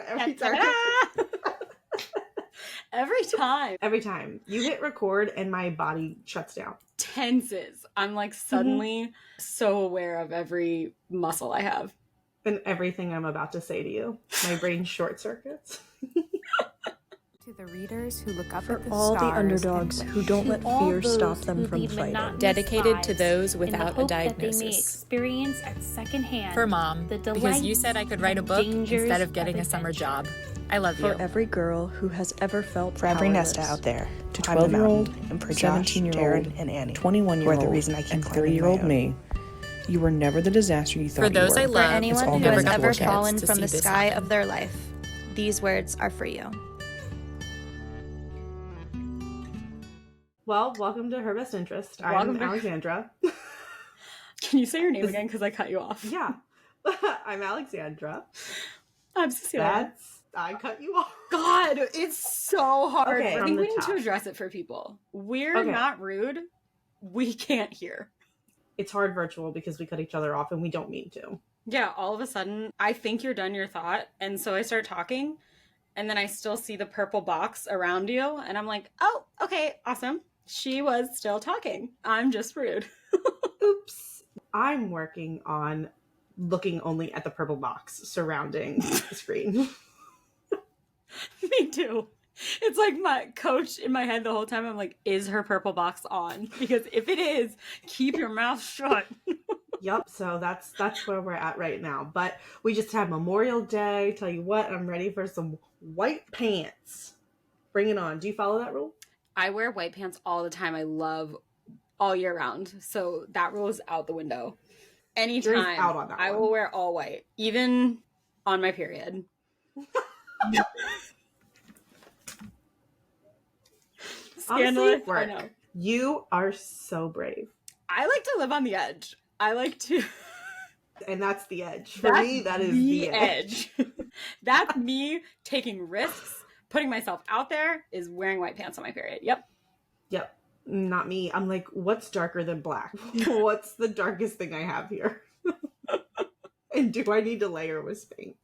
Every time. Every time. Every time. You hit record and my body shuts down. Tenses. I'm like suddenly so aware of every muscle I have. And everything I'm about to say to you. My brain short circuits. To the readers who look up For at the all the stars underdogs who don't let fear stop them from fighting. Dedicated to those without a that they may diagnosis. experience at secondhand For Mom, the because you said I could write a book instead of getting a summer job. I love you. For every girl who has ever felt For every powerless. Nesta out there, To climb the 12-year-old, mountain, and for 17-year-old, Josh, Darren, and Annie, 21-year-old, who are the reason I keep and climbing 30-year-old my own. me, you were never the disaster you thought For those you I were. love, For anyone all who never has got ever a chance fallen to from see the this sky happen. of their life, these words are for you. Well, welcome to Her Best Interest. Welcome I'm to- Alexandra. Can you say your name again? Because I cut you off. Yeah. I'm Alexandra. I'm Cecilia. I cut you off. God, it's so hard. Okay, I from think the we need to top. address it for people. We're Okay. not rude. We can't hear. It's hard virtual because we cut each other off and we don't mean to. Yeah, all of a sudden, I think you're done your thought. And so I start talking. And then I still see the purple box around you. And I'm like, oh, okay, awesome. She was still talking. I'm just rude. Oops. I'm working on looking only at the purple box surrounding the screen. Me too. It's like my coach in my head the whole time. I'm like, is her purple box on? Because if it is, keep your mouth shut. Yep, so that's where we're at right now. But we just had Memorial Day. Tell you what, I'm ready for some white pants. Bring it on. Do you follow that rule? I wear white pants all the time. I love all year round. So that rule is out the window. Anytime Jury's out on that I one. will wear all white, even on my period. Scandalous. Honestly, work. I know. You are so brave. I like to live on the edge. I like to. And that's the edge. For me, that is the edge. That's me taking risks, putting myself out there, is wearing white pants on my period. Yep. Yep. Not me. I'm like, what's darker than black? What's the darkest thing I have here? And do I need to layer with Spanx?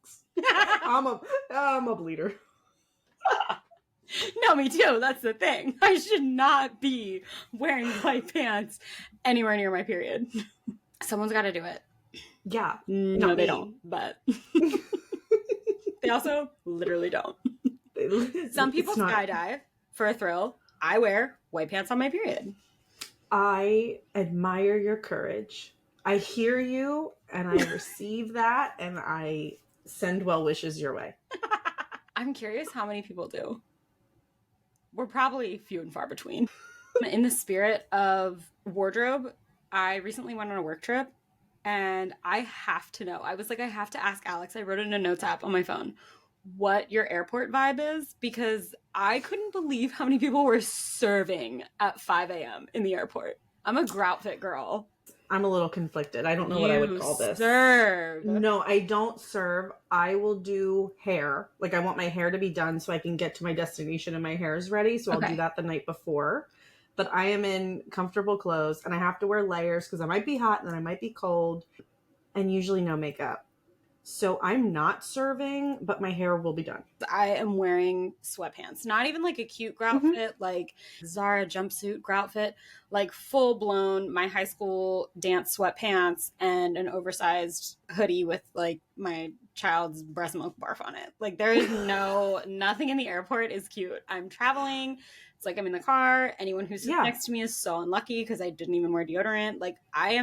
I'm a bleeder. No, me too. That's the thing. I should not be wearing white pants anywhere near my period. Someone's got to do it. Yeah. No, Not they me. don't. But they also literally don't. Some people It's not- skydive for a thrill. I wear white pants on my period. I admire your courage. I hear you and I receive that and I send well wishes your way. I'm curious how many people do. We're probably few and far between. In the spirit of wardrobe, I recently went on a work trip and I have to know. I was like, I have to ask Alex. I wrote it in a notes app on my phone what your airport vibe is because I couldn't believe how many people were serving at 5 a.m. in the airport. I'm a groutfit girl. I'm a little conflicted. I don't know what I would call this. Serve. No, I don't serve. I will do hair. Like I want my hair to be done so I can get to my destination and my hair is ready. So I'll Okay. do that the night before. But I am in comfortable clothes and I have to wear layers because I might be hot and then I might be cold and usually no makeup. So I'm not serving, but my hair will be done. I am wearing sweatpants. Not even like a cute grout fit, like Zara jumpsuit grout fit, like full blown my high school dance sweatpants and an oversized hoodie with like my child's breast milk barf on it. Like there is nothing in the airport is cute. I'm traveling. It's like I'm in the car. Anyone who's Yeah. next to me is so unlucky because I didn't even wear deodorant. Like I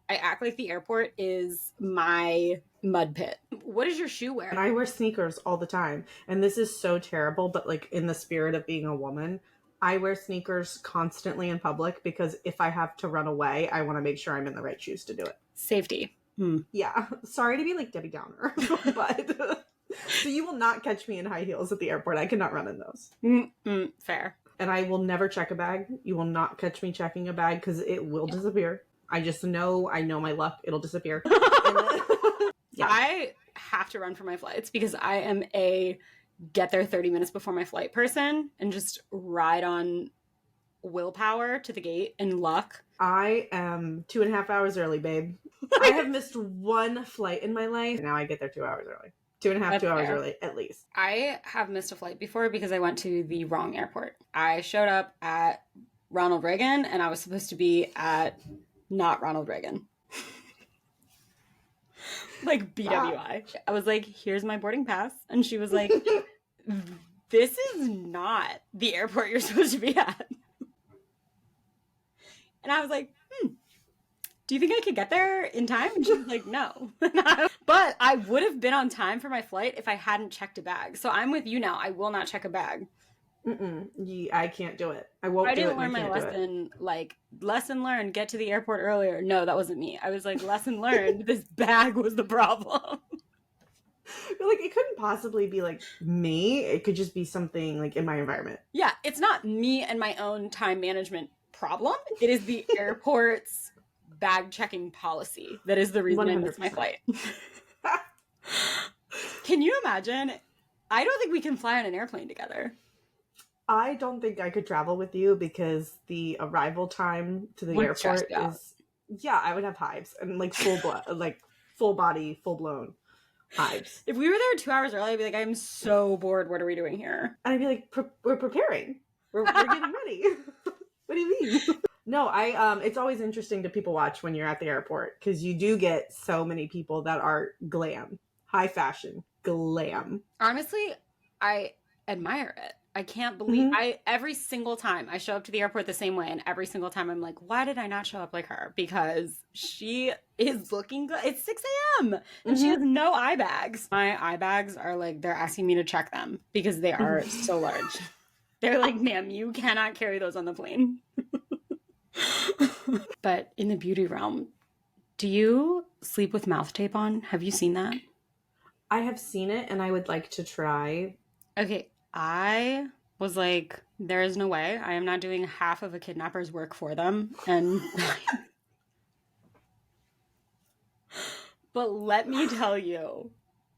act like the airport is my mud pit. What does your shoe wear? And I wear sneakers all the time. And this is so terrible, but like in the spirit of being a woman, I wear sneakers constantly in public because if I have to run away, I want to make sure I'm in the right shoes to do it. Safety. Yeah. Sorry to be like Debbie Downer, but so you will not catch me in high heels at the airport. I cannot run in those. Fair. And I will never check a bag. You will not catch me checking a bag because it will disappear. I know my luck. It'll disappear. And then, yeah. I have to run for my flights because I am a get there 30 minutes before my flight person and just ride on willpower to the gate and luck. I am 2.5 hours early, babe. I have missed one flight in my life. Now I get there 2 hours early. 2.5, That's 2 hours fair. early, at least. I have missed a flight before because I went to the wrong airport. I showed up at Ronald Reagan and I was supposed to be at not Ronald Reagan. Like BWI. I was like, here's my boarding pass. And she was like, this is not the airport you're supposed to be at. And I was like, do you think I could get there in time? And she was like, no. But I would have been on time for my flight if I hadn't checked a bag. So I'm with you now. I will not check a bag. I can't do it. I won't do it. I didn't learn my lesson, like, lesson learned, get to the airport earlier. No, that wasn't me. I was like, lesson learned, this bag was the problem. But, like, it couldn't possibly be, like, me. It could just be something, like, in my environment. Yeah, it's not me and my own time management problem. It is the airport's bag checking policy that is the reason 100%. I missed my flight. Can you imagine? I don't think we can fly on an airplane together. I don't think I could travel with you because the arrival time to the airport is, I would have hives and like full body, full blown hives. If we were there 2 hours early, I'd be like, I'm so bored. What are we doing here? And I'd be like, we're preparing. We're getting ready. What do you mean? No, it's always interesting to people watch when you're at the airport because you do get so many people that are glam, high fashion, glam. Honestly, I admire it. I can't believe every single time I show up to the airport the same way, and every single time I'm like, why did I not show up like her? Because she is looking good. It's 6 a.m. and she has no eye bags. My eye bags are like, they're asking me to check them because they are so large. They're like, ma'am, you cannot carry those on the plane. But in the beauty realm, do you sleep with mouth tape on? Have you seen that? I have seen it and I would like to try. Okay. I was like, there is no way. I am not doing half of a kidnapper's work for them. And but let me tell you,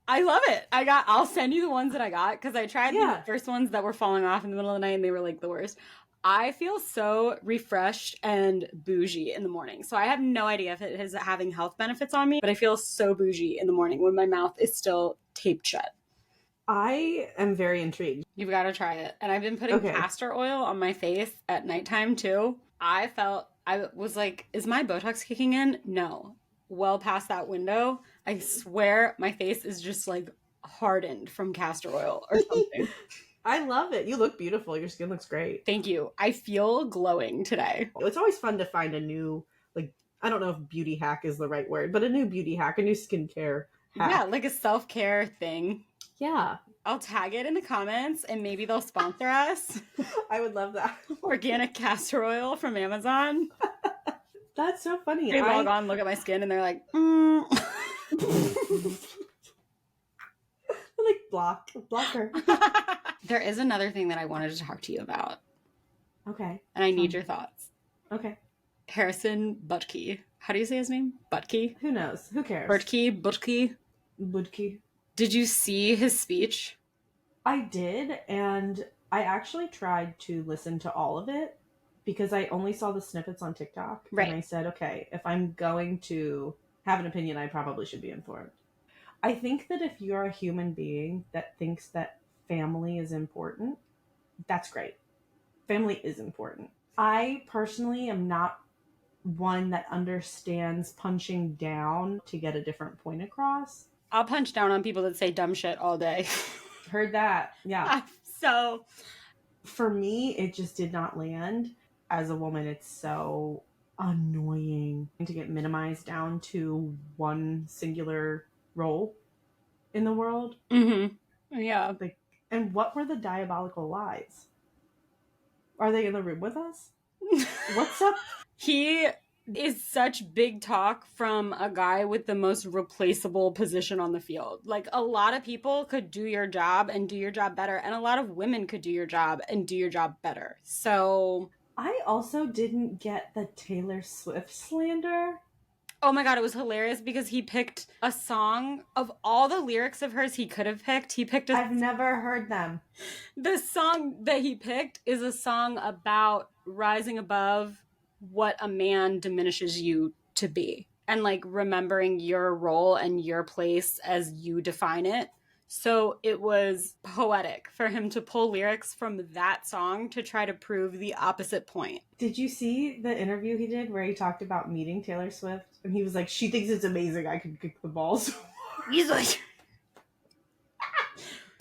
I love it. I'll send you the ones that I got because I tried the first ones that were falling off in the middle of the night and they were like the worst. I feel so refreshed and bougie in the morning. So I have no idea if it is having health benefits on me, but I feel so bougie in the morning when my mouth is still taped shut. I am very intrigued. You've got to try it. And I've been putting castor oil on my face at nighttime too. I was like, is my Botox kicking in? No. Well past that window. I swear my face is just like hardened from castor oil or something. I love it. You look beautiful. Your skin looks great. Thank you. I feel glowing today. It's always fun to find a new, like, I don't know if beauty hack is the right word, but a new beauty hack, a new skincare hack. Yeah, like a self-care thing. Yeah. I'll tag it in the comments and maybe they'll sponsor us. I would love that. Organic castor oil from Amazon. That's so funny. They log on, look at my skin, and they're like, like, block her. There is another thing that I wanted to talk to you about. Okay. And I need your thoughts. Okay. Harrison Butke. How do you say his name? Butke? Who knows? Who cares? Butke. Did you see his speech? I did, and I actually tried to listen to all of it because I only saw the snippets on TikTok. Right. And I said, okay, if I'm going to have an opinion, I probably should be informed. I think that if you're a human being that thinks that family is important, that's great. Family is important. I personally am not one that understands punching down to get a different point across. I'll punch down on people that say dumb shit all day. Heard that. Yeah. So for me, it just did not land. As a woman, it's so annoying to get minimized down to one singular role in the world. Mm-hmm. Yeah. Like, and what were the diabolical lies? Are they in the room with us? What's up? He is such big talk from a guy with the most replaceable position on the field. Like, a lot of people could do your job and do your job better, and a lot of women could do your job and do your job better. So I also didn't get the Taylor Swift slander. Oh my god, it was hilarious because he picked a song of all the lyrics of hers he could have picked. I've never heard them. The song that he picked is a song about rising above what a man diminishes you to be. And like remembering your role and your place as you define it. So it was poetic for him to pull lyrics from that song to try to prove the opposite point. Did you see the interview he did where he talked about meeting Taylor Swift? And he was like, she thinks it's amazing I can kick the ball so hard. He's like,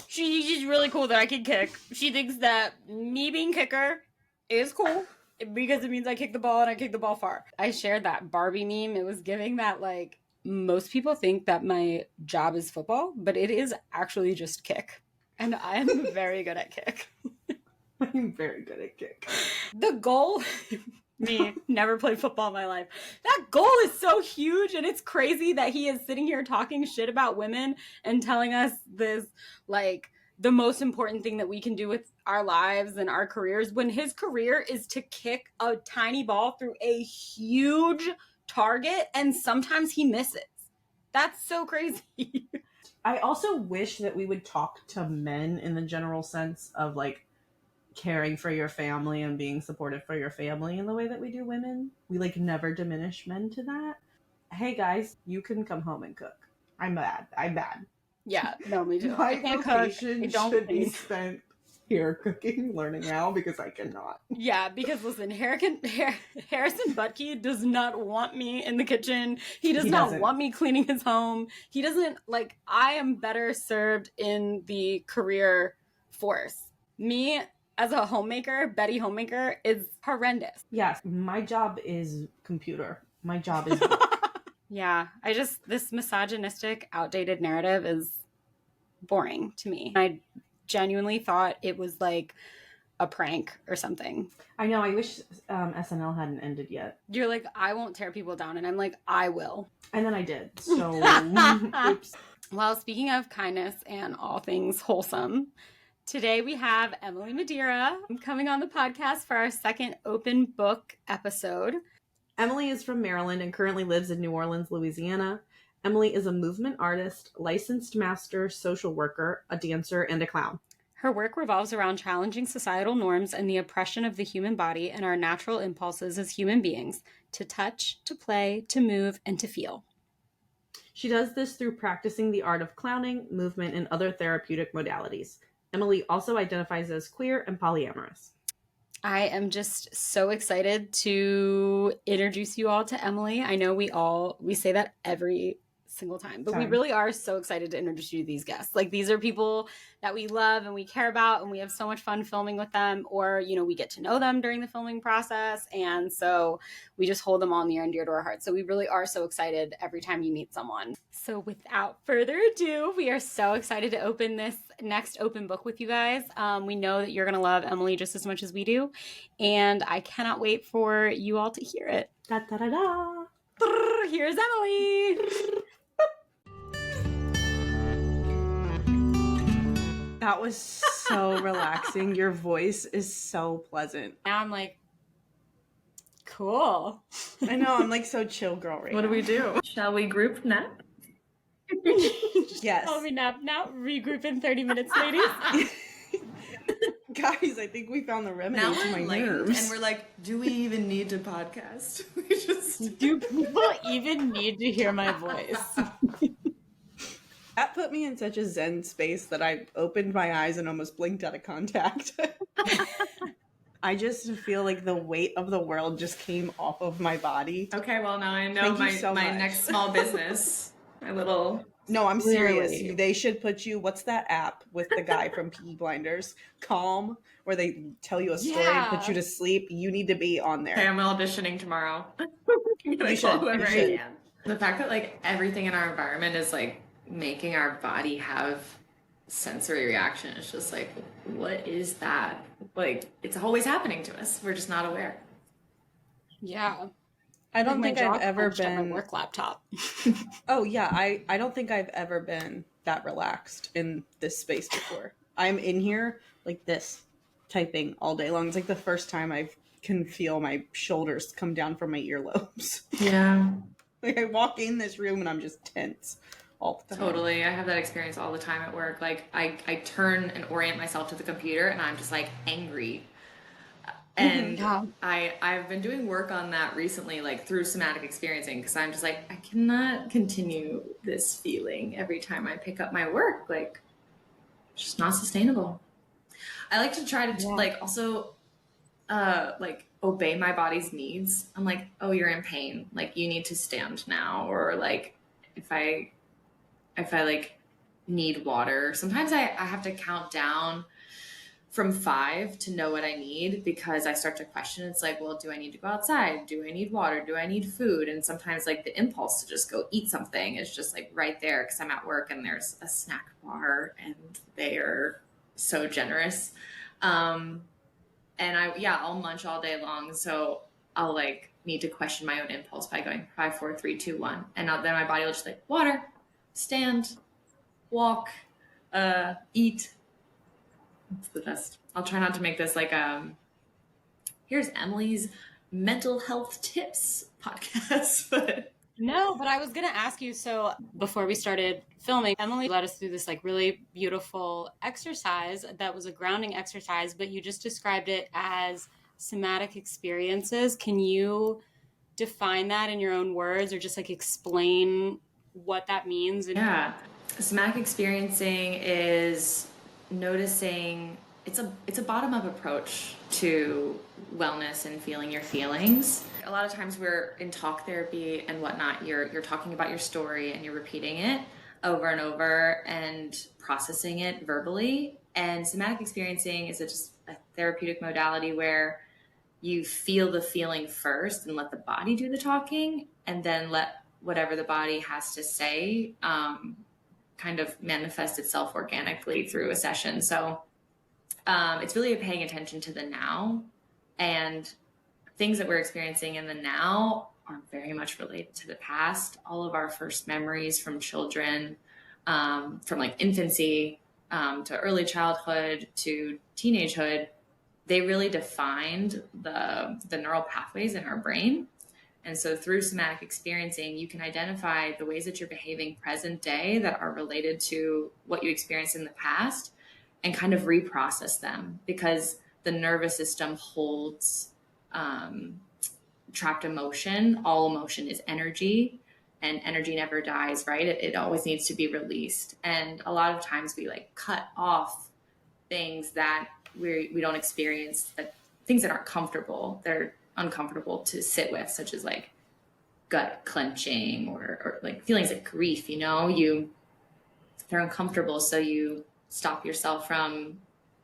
she thinks it's really cool that I can kick. She thinks that me being kicker is cool because it means I kick the ball and I kick the ball far. I shared that Barbie meme. It was giving that, like, most people think that my job is football, but it is actually just kick. And I'm very good at kick. I'm very good at kick. The goal, me, never played football in my life. That goal is so huge, and it's crazy that he is sitting here talking shit about women and telling us this, like, the most important thing that we can do with our lives and our careers, when his career is to kick a tiny ball through a huge target, and sometimes he misses. That's so crazy. I also wish that we would talk to men in the general sense of, like, caring for your family and being supportive for your family in the way that we do women. We, like, never diminish men to that. Hey guys, you can come home and cook. I'm bad. Yeah, no, me too. My I can't vocation cook. I don't should be think. spent here cooking, learning how, because I cannot. Yeah, because listen, Harrison Butke does not want me in the kitchen. He doesn't want me cleaning his home. He doesn't, like, I am better served in the career force. Me as a homemaker, Betty homemaker, is horrendous. Yes, my job is computer. My job is Yeah, this misogynistic, outdated narrative is boring to me. I genuinely thought it was like a prank or something. I know, I wish SNL hadn't ended yet. You're like, I won't tear people down, and I'm like, I will. And then I did, so oops. Well, speaking of kindness and all things wholesome, today we have Emily Madeira coming on the podcast for our second open book episode. Emily is from Maryland and currently lives in New Orleans, Louisiana. Emily is a movement artist, licensed master social worker, a dancer, and a clown. Her work revolves around challenging societal norms and the oppression of the human body and our natural impulses as human beings to touch, to play, to move, and to feel. She does this through practicing the art of clowning, movement, and other therapeutic modalities. Emily also identifies as queer and polyamorous. I am just so excited to introduce you all to Emily. I know we say that every single time, but we really are so excited to introduce you to these guests. Like, these are people that we love and we care about, and we have so much fun filming with them, or, you know, we get to know them during the filming process, and so we just hold them all near and dear to our hearts. So we really are so excited every time you meet someone. So without further ado, we are so excited to open this next open book with you guys. We know that you're going to love Emily just as much as we do, and I cannot wait for you all to hear it. Da da da da. Here's Emily. That was so relaxing. Your voice is so pleasant. Now I'm like, cool. I know, I'm like so chill girl right now. What do we do? Shall we group nap? Yes. Shall we nap now? Regroup in 30 minutes, ladies. Guys, I think we found the remedy Now to we're my enlightened, nerves. and we're like, do we even need to podcast? We just Do people even need to hear my voice? That put me in such a zen space that I opened my eyes and almost blinked out of contact. I just feel like the weight of the world just came off of my body. okay. Well, now I know Thank you my so my much. next small business. My little No, I'm serious. Literally. They should put you, what's that app with the guy from PE Blinders? Calm, where they tell you a story and put you to sleep. You need to be on there. Okay, I'm auditioning tomorrow. You should. Whoever You I should. can. The fact that like everything in our environment is like making our body have sensory reaction is just like, what is that? Like, it's always happening to us. We're just not aware. Yeah. I don't think I've ever at my been. work laptop. Oh, yeah. I don't think I've ever been that relaxed in this space before. I'm in here like this, typing all day long. It's like the first time I can feel my shoulders come down from my earlobes. Yeah. Like I walk in this room and I'm just tense all the time. Totally. I have that experience all the time at work. Like I turn and orient myself to the computer and I'm just like angry. And Yeah. I've been doing work on that recently, like through somatic experiencing, because I'm just like, I cannot continue this feeling every time I pick up my work. Like, just not sustainable. I like to try to like also like obey my body's needs. I'm like, oh, you're in pain, like you need to stand now. Or like if I like need water, sometimes I have to count down from 5 to know what I need, because I start to question. It's like, well, do I need to go outside? Do I need water? Do I need food? And sometimes like the impulse to just go eat something is just like right there, because I'm at work and there's a snack bar and they are so generous. And I'll munch all day long. So I'll like need to question my own impulse by going 5, 4, 3, 2, 1. And then my body will just like water, stand, walk, eat. It's the best. I'll try not to make this like, here's Emily's mental health tips podcast. But no, but I was going to ask you, so before we started filming, Emily led us through this like really beautiful exercise that was a grounding exercise, but you just described it as somatic experiences. Can you define that in your own words, or just like explain what that means? Yeah. Somatic experiencing is noticing, it's a bottom-up approach to wellness and feeling your feelings. A lot of times we're in talk therapy and whatnot, you're talking about your story and you're repeating it over and over and processing it verbally. And somatic experiencing is just a therapeutic modality where you feel the feeling first and let the body do the talking, and then let whatever the body has to say kind of manifest itself organically through a session. So it's really paying attention to the now, and things that we're experiencing in the now are very much related to the past. All of our first memories from children, from like infancy to early childhood to teenagehood, they really defined the neural pathways in our brain. And so through somatic experiencing, you can identify the ways that you're behaving present day that are related to what you experienced in the past, and kind of reprocess them, because the nervous system holds trapped emotion. All emotion is energy, and energy never dies, right? It always needs to be released. And a lot of times we like cut off things that we don't experience, that things that aren't comfortable, they're uncomfortable to sit with, such as like gut clenching or like feelings of grief, they're uncomfortable. So you stop yourself from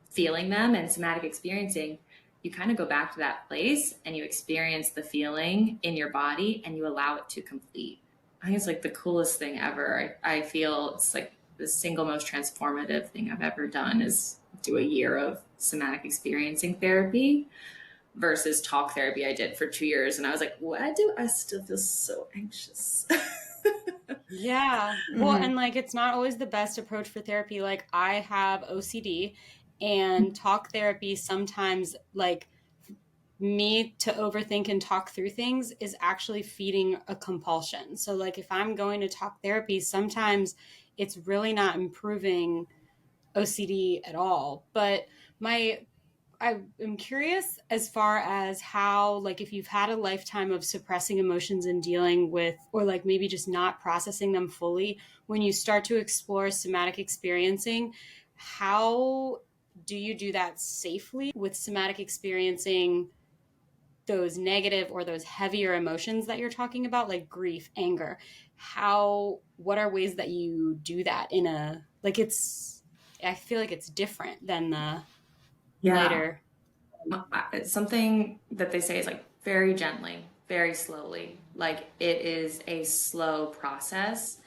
feeling them. And somatic experiencing, you kind of go back to that place and you experience the feeling in your body and you allow it to complete. I think it's like the coolest thing ever. I feel it's like the single most transformative thing I've ever done is do a year of somatic experiencing therapy versus talk therapy I did for 2 years. And I was like, why do I still feel so anxious? Yeah. Well, and like, it's not always the best approach for therapy. Like, I have OCD, and talk therapy sometimes, like, me to overthink and talk through things is actually feeding a compulsion. So like, if I'm going to talk therapy, sometimes it's really not improving OCD at all. But I am curious as far as how, like, if you've had a lifetime of suppressing emotions and dealing with, or like maybe just not processing them fully, when you start to explore somatic experiencing, how do you do that safely with somatic experiencing those negative or those heavier emotions that you're talking about, like grief, anger? What are ways that you do that in a, like, I feel like it's different than the lighter. It's something that they say is like very gently, very slowly. Like, it is a slow process.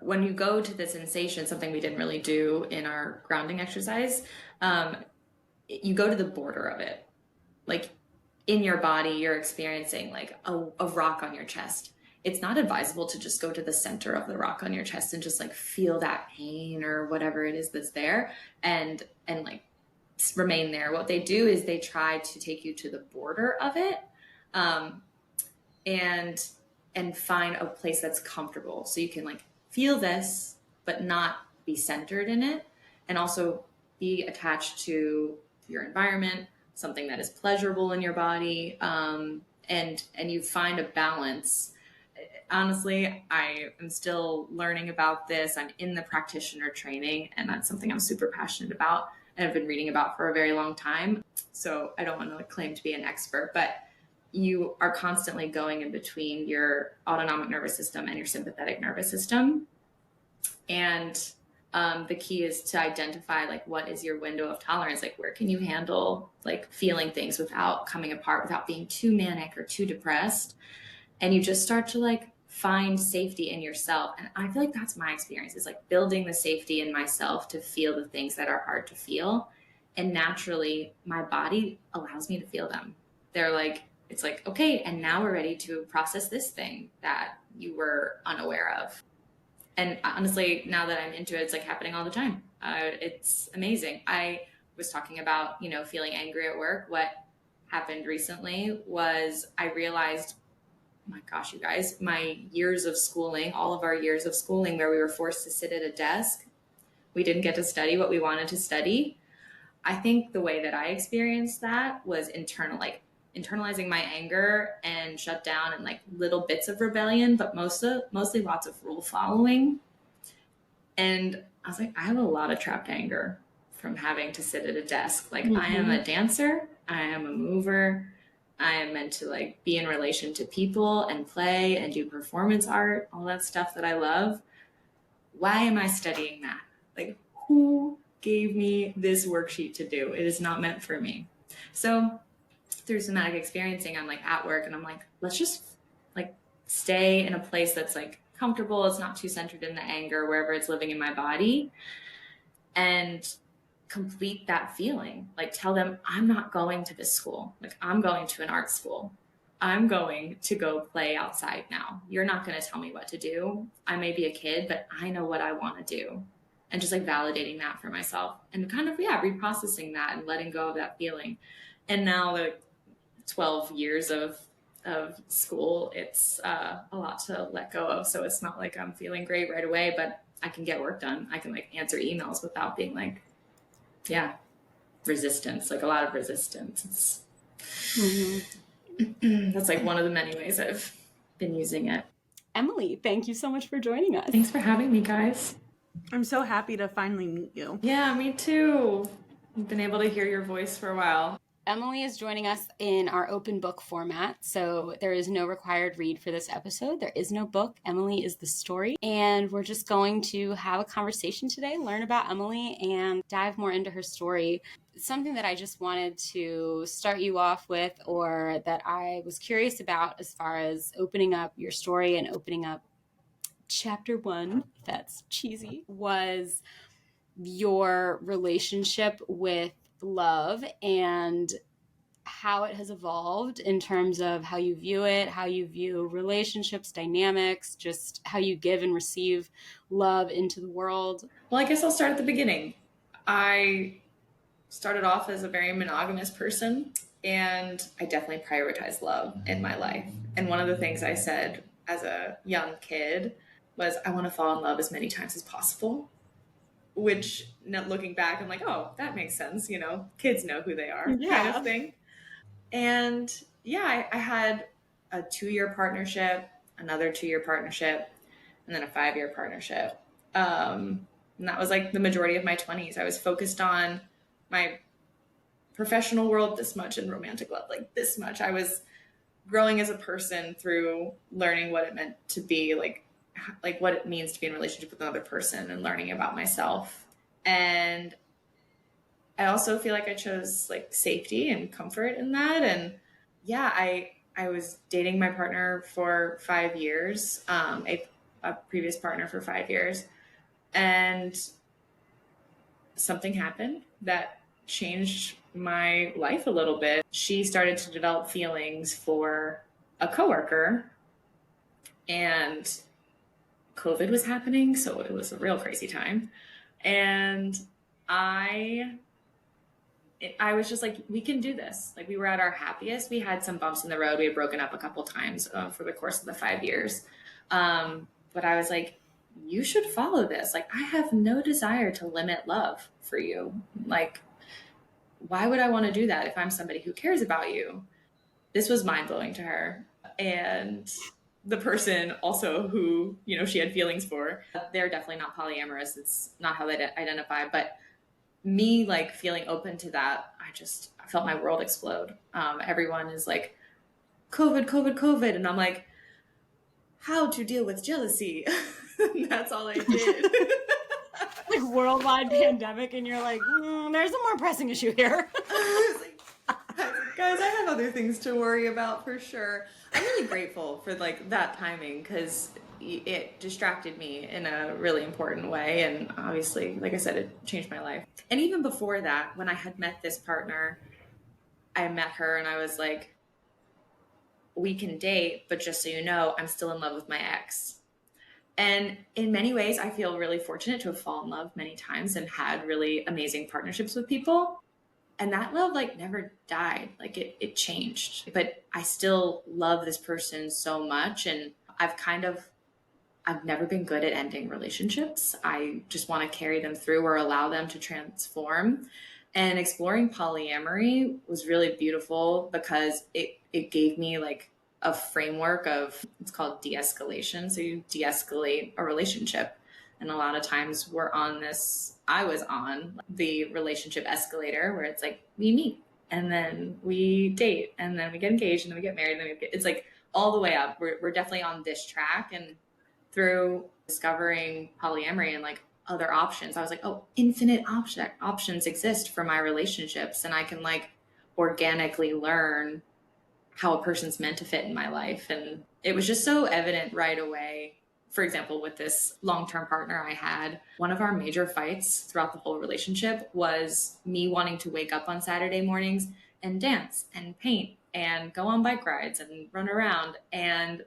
When you go to the sensation, something we didn't really do in our grounding exercise, you go to the border of it. Like, in your body, you're experiencing like a rock on your chest. It's not advisable to just go to the center of the rock on your chest and just like feel that pain or whatever it is that's there and like remain there. What they do is they try to take you to the border of it, and find a place that's comfortable, so you can like feel this but not be centered in it, and also be attached to your environment, something that is pleasurable in your body, and you find a balance honestly, I am still learning about this. I'm in the practitioner training, and that's something I'm super passionate about and I've been reading about for a very long time. So I don't want to claim to be an expert, but you are constantly going in between your autonomic nervous system and your sympathetic nervous system. And the key is to identify like what is your window of tolerance, like where can you handle like feeling things without coming apart, without being too manic or too depressed. And you just start to like find safety in yourself. And I feel like that's my experience, is like building the safety in myself to feel the things that are hard to feel. And naturally my body allows me to feel them. They're like, it's like, okay, and now we're ready to process this thing that you were unaware of. And honestly, now that I'm into it, it's like happening all the time. It's amazing. I was talking about, you know, feeling angry at work. What happened recently was I realized, oh my gosh, you guys, my years of schooling, all of our years of schooling where we were forced to sit at a desk, we didn't get to study what we wanted to study. I think the way that I experienced that was internalizing my anger and shut down and like little bits of rebellion, but mostly lots of rule following. And I was like, I have a lot of trapped anger from having to sit at a desk. Like I am a dancer, I am a mover, I am meant to like be in relation to people and play and do performance art, all that stuff that I love. Why am I studying that? Like, who gave me this worksheet to do? It is not meant for me. So through somatic experiencing, I'm like at work and I'm like, let's just like stay in a place that's like comfortable. It's not too centered in the anger, wherever it's living in my body, and complete that feeling. Like tell them, I'm not going to this school. Like I'm going to an art school. I'm going to go play outside now. You're not going to tell me what to do. I may be a kid, but I know what I want to do. And just like validating that for myself and kind of, yeah, reprocessing that and letting go of that feeling. And now the 12 years of school, it's a lot to let go of. So it's not like I'm feeling great right away, but I can get work done. I can like answer emails without being like, yeah, resistance, like a lot of resistance. That's like one of the many ways I've been using it. Emily, thank you so much for joining us. Thanks for having me, guys. I'm so happy to finally meet you. Yeah, me too. I've been able to hear your voice for a while. Emily is joining us in our open book format, so there is no required read for this episode. There is no book. Emily is the story, and we're just going to have a conversation today, learn about Emily, and dive more into her story. Something that I just wanted to start you off with, or that I was curious about as far as opening up your story and opening up chapter 1, that's cheesy, was your relationship with love and how it has evolved in terms of how you view it, how you view relationships, dynamics, just how you give and receive love into the world. Well, I guess I'll start at the beginning. I started off as a very monogamous person, and I definitely prioritized love in my life. And one of the things I said as a young kid was, I want to fall in love as many times as possible. Which, looking back, I'm like, oh, that makes sense. You know, kids know who they are, kind of thing. And yeah, I had a 2-year partnership, another 2-year partnership, and then a 5-year partnership. And that was like the majority of my 20s. I was focused on my professional world this much and romantic love like this much. I was growing as a person through learning what it meant to be like what it means to be in a relationship with another person and learning about myself. And I also feel like I chose like safety and comfort in that. And yeah, I was dating my partner for 5 years, a previous partner for 5 years. And something happened that changed my life a little bit. She started to develop feelings for a coworker, and COVID was happening, so it was a real crazy time. And I was just like, we can do this. Like, we were at our happiest. We had some bumps in the road. We had broken up a couple times for the course of the 5 years. But I was like, you should follow this. Like, I have no desire to limit love for you. Like, why would I want to do that if I'm somebody who cares about you? This was mind-blowing to her. And the person also who, you know, she had feelings for. They're definitely not polyamorous. It's not how they identify. But me like feeling open to that, I felt my world explode. Everyone is like, COVID, COVID, COVID. And I'm like, how to deal with jealousy. That's all I did. Like worldwide pandemic, and you're like, there's a more pressing issue here. Guys, I have other things to worry about for sure. I'm really grateful for like that timing because it distracted me in a really important way. And obviously, like I said, it changed my life. And even before that, when I had met this partner, I met her and I was like, we can date, but just so you know, I'm still in love with my ex. And in many ways, I feel really fortunate to have fallen in love many times and had really amazing partnerships with people. And that love like never died. Like it changed. But I still love this person so much. And I've never been good at ending relationships. I just want to carry them through or allow them to transform. And exploring polyamory was really beautiful because it gave me like a framework of, it's called de-escalation. So you de-escalate a relationship. And a lot of times I was on the relationship escalator where it's like, we meet and then we date and then we get engaged and then we get married. And then it's like all the way up. We're definitely on this track. And through discovering polyamory and like other options, I was like, oh, infinite options exist for my relationships. And I can like organically learn how a person's meant to fit in my life. And it was just so evident right away. For example, with this long-term partner I had, one of our major fights throughout the whole relationship was me wanting to wake up on Saturday mornings and dance and paint and go on bike rides and run around. And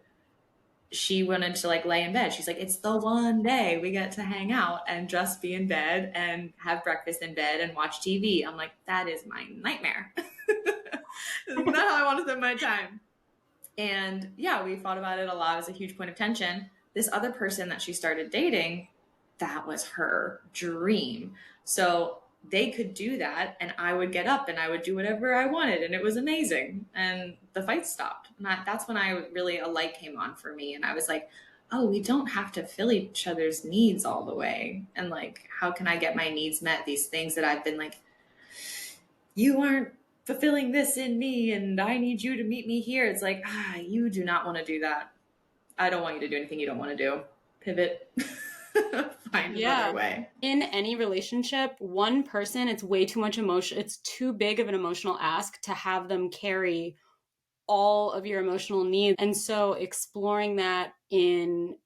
she wanted to like lay in bed. She's like, it's the one day we get to hang out and just be in bed and have breakfast in bed and watch TV. I'm like, that is my nightmare. This is not how I want to spend my time. And yeah, we thought about it a lot. It was a huge point of tension. This other person that she started dating, that was her dream. So they could do that and I would get up and I would do whatever I wanted and it was amazing. And the fight stopped. And that's when a light came on for me. And I was like, oh, we don't have to fill each other's needs all the way. And like, how can I get my needs met? These things that I've been like, you aren't fulfilling this in me and I need you to meet me here. It's like, you do not want to do that. I don't want you to do anything you don't want to do. Pivot. Find another way. In any relationship, one person, it's way too much emotion. It's too big of an emotional ask to have them carry all of your emotional needs. And so exploring that in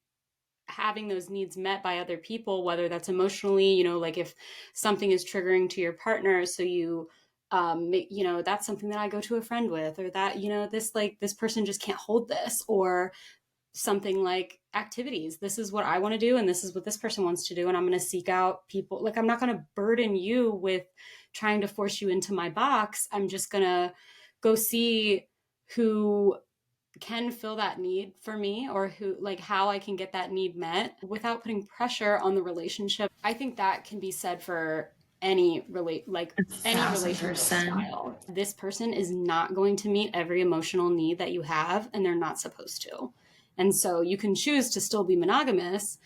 having those needs met by other people, whether that's emotionally, you know, like if something is triggering to your partner, so you you know, that's something that I go to a friend with, or that, you know, this person just can't hold this, or something like activities. This is what I want to do and this is what this person wants to do, and I'm going to seek out people. Like, I'm not going to burden you with trying to force you into my box. I'm just going to go see who can fill that need for me, or who, like, how I can get that need met without putting pressure on the relationship. I think that can be said for any relationship style. This person is not going to meet every emotional need that you have, and they're not supposed to. And so you can choose to still be monogamous,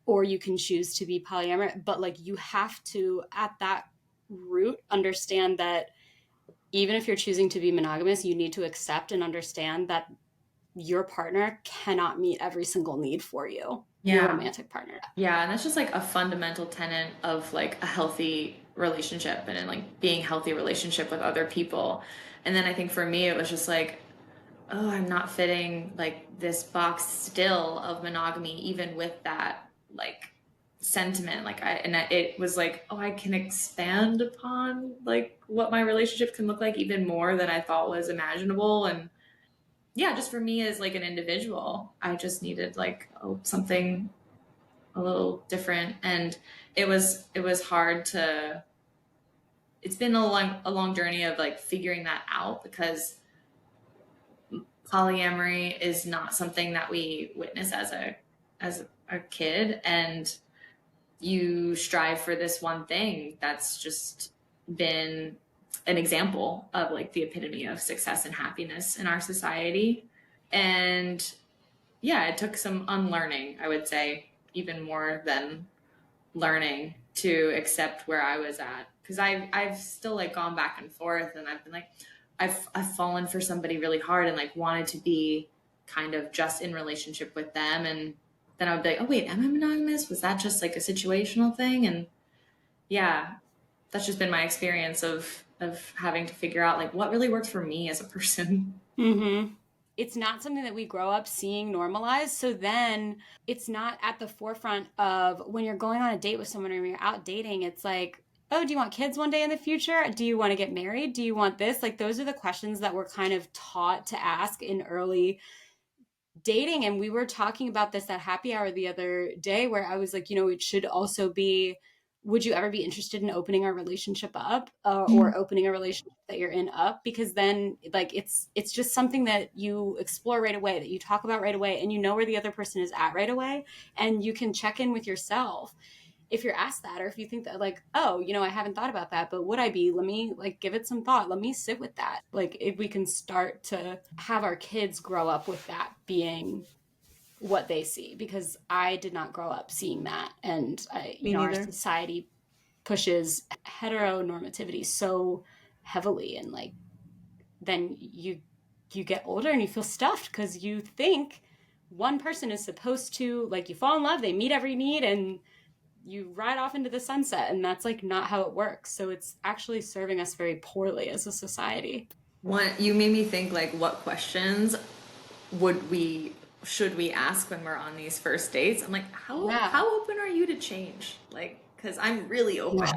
or you can choose to be polyamorous, but like, you have to, at that root, understand that even if you're choosing to be monogamous, you need to accept and understand that your partner cannot meet every single need for you. Your romantic partner. Yeah, and that's just like a fundamental tenet of like a healthy relationship and in like being healthy relationship with other people. And then I think for me, it was just like, oh, I'm not fitting like this box still of monogamy, even with that like sentiment. It was like, oh, I can expand upon like what my relationship can look like even more than I thought was imaginable. And yeah, just for me as like an individual, I just needed like something a little different. And it was hard to, it's been a long journey of like figuring that out, because polyamory is not something that we witness as a kid, and you strive for this one thing that's just been an example of like the epitome of success and happiness in our society. And yeah, it took some unlearning, I would say, even more than learning to accept where I was at. Because I've still like gone back and forth, and I've been like, I've fallen for somebody really hard and like wanted to be kind of just in relationship with them, and then I would be like, oh wait, am I monogamous? Was that just like a situational thing? And yeah, that's just been my experience of having to figure out like what really works for me as a person. Mm-hmm. It's not something that we grow up seeing normalized. So then it's not at the forefront of when you're going on a date with someone or when you're out dating. It's like, oh, do you want kids one day in the future? Do you want to get married? Do you want this? Like, those are the questions that we're kind of taught to ask in early dating. And we were talking about this at happy hour the other day, where I was like, it should also be, would you ever be interested in opening our relationship up, or opening a relationship that you're in up? Because then like it's just something that you explore right away, that you talk about right away, and you know where the other person is at right away, and you can check in with yourself if you're asked that, or if you think that like, oh, I haven't thought about that, but would I be? Let me like give it some thought. Let me sit with that. Like, if we can start to have our kids grow up with that being what they see, because I did not grow up seeing that. And our society pushes heteronormativity so heavily, and like then you get older and you feel stuffed because you think one person is supposed to, like, you fall in love, they meet every need, and you ride off into the sunset, and that's like not how it works. So it's actually serving us very poorly as a society. You made me think like, what questions should we ask when we're on these first dates? I'm like, how open are you to change? Like, because I'm really open.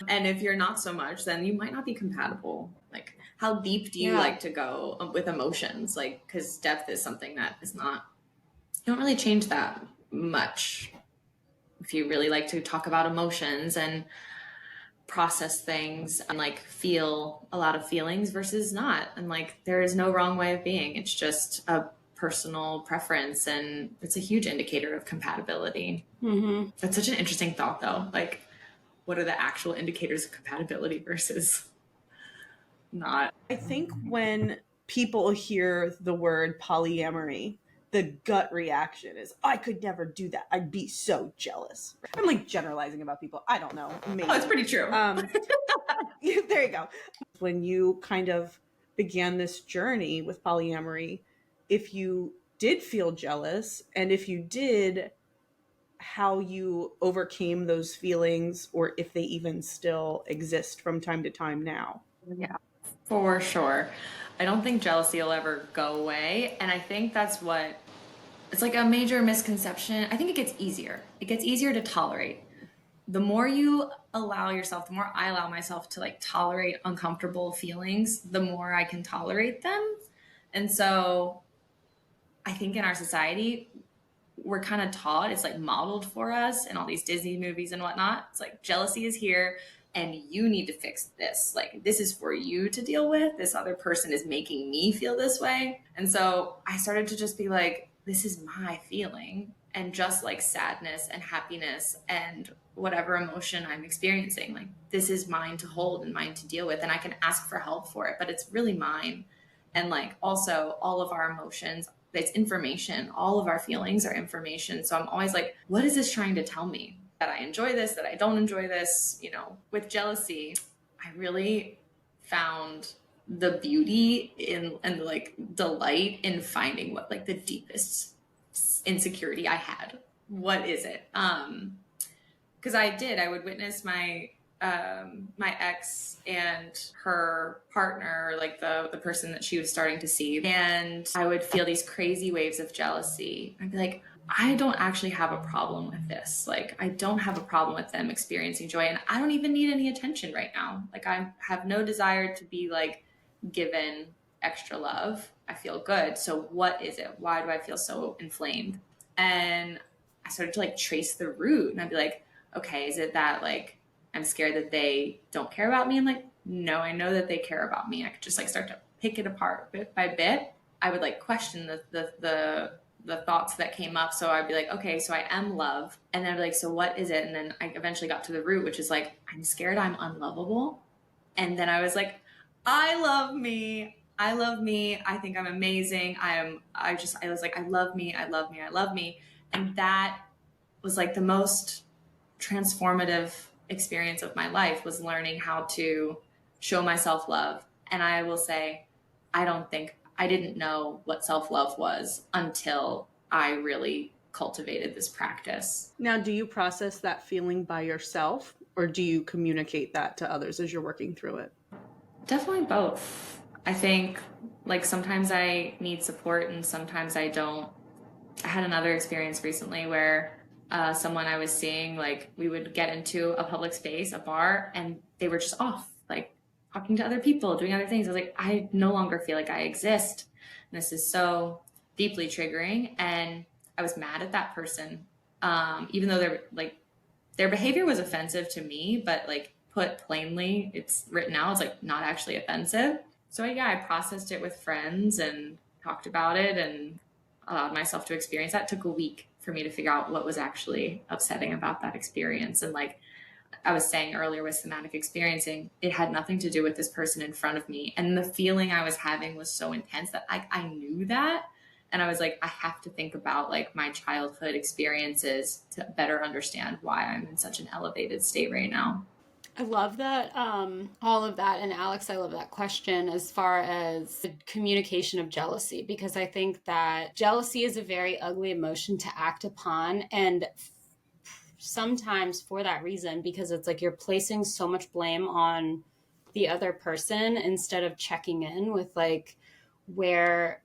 And if you're not so much, then you might not be compatible. Like, how deep do you like to go with emotions? Like, because depth is something that is not, you don't really change that much. If you really like to talk about emotions and process things and like feel a lot of feelings versus not, and like there is no wrong way of being, it's just a personal preference, and it's a huge indicator of compatibility. That's such an interesting thought though, like what are the actual indicators of compatibility versus not? I think when people hear the word polyamory, the gut reaction is, I could never do that. I'd be so jealous. I'm like generalizing about people. I don't know. Maybe. Oh, it's pretty true. There you go. When you kind of began this journey with polyamory, if you did feel jealous, and if you did, how you overcame those feelings, or if they even still exist from time to time now. Yeah, for sure. I don't think jealousy will ever go away. And I think that's it's like a major misconception. I think it gets easier. It gets easier to tolerate. The more you allow yourself, the more I allow myself to like tolerate uncomfortable feelings, the more I can tolerate them. And so I think in our society, we're kind of taught, it's like modeled for us in all these Disney movies and whatnot. It's like, jealousy is here and you need to fix this. Like, this is for you to deal with. This other person is making me feel this way. And so I started to just be like, this is my feeling. And just like sadness and happiness and whatever emotion I'm experiencing, like, this is mine to hold and mine to deal with. And I can ask for help for it, but it's really mine. And like, also all of our emotions, it's information. All of our feelings are information. So I'm always like, what is this trying to tell me? That I enjoy this, that I don't enjoy this. With jealousy, I really found the beauty and like delight in finding what like the deepest insecurity I had. What is it? Because I would witness my ex and her partner, like the person that she was starting to see, and I would feel these crazy waves of jealousy. I'd be like, I don't actually have a problem with this. Like, I don't have a problem with them experiencing joy, and I don't even need any attention right now. Like, I have no desire to be like given extra love. I feel good. So what is it? Why do I feel so inflamed? And I started to like trace the root, and I'd be like, okay, is it that like I'm scared that they don't care about me? I'm like, no, I know that they care about me. I could just like start to pick it apart bit by bit. I would like question the thoughts that came up. So I'd be like, okay, so I am love. And then I'd be like, so what is it? And then I eventually got to the root, which is like, I'm scared I'm unlovable. And then I was like, I love me. I love me. I think I'm amazing. I was like, I love me. I love me. I love me. And that was like the most transformative experience of my life, was learning how to show myself love. And I will say, I didn't know what self-love was until I really cultivated this practice. Now, do you process that feeling by yourself, or do you communicate that to others as you're working through it? Definitely both. I think like sometimes I need support and sometimes I don't. I had another experience recently where someone I was seeing, like we would get into a public space, a bar, and they were just off, like talking to other people, doing other things. I was like, I no longer feel like I exist. And this is so deeply triggering. And I was mad at that person, even though their behavior was offensive to me, but like put plainly, it's written out, it's like not actually offensive. So yeah, I processed it with friends and talked about it and allowed myself to experience that. It took a week for me to figure out what was actually upsetting about that experience. And like I was saying earlier with somatic experiencing, it had nothing to do with this person in front of me. And the feeling I was having was so intense that I knew that. And I was like, I have to think about like my childhood experiences to better understand why I'm in such an elevated state right now. I love that, all of that. And Alex, I love that question as far as the communication of jealousy, because I think that jealousy is a very ugly emotion to act upon. And sometimes for that reason, because it's like you're placing so much blame on the other person instead of checking in with like, why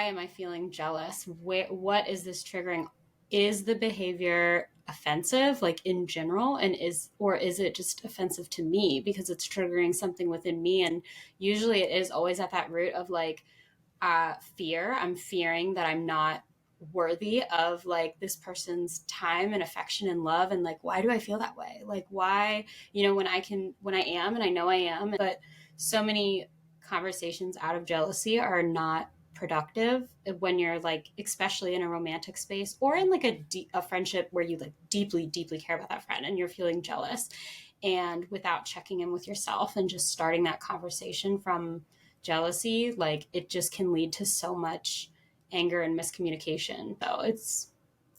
am I feeling jealous? What is this triggering? Is the behavior offensive, like in general, and is it just offensive to me because it's triggering something within me? And usually it is always at that root of like fear. I'm fearing that I'm not worthy of like this person's time and affection and love, and like, why do I feel that way? Like, why, when I am, and I know I am. But so many conversations out of jealousy are not productive when you're like, especially in a romantic space or in like a friendship where you like deeply care about that friend and you're feeling jealous, and without checking in with yourself and just starting that conversation from jealousy, like it just can lead to so much anger and miscommunication. So it's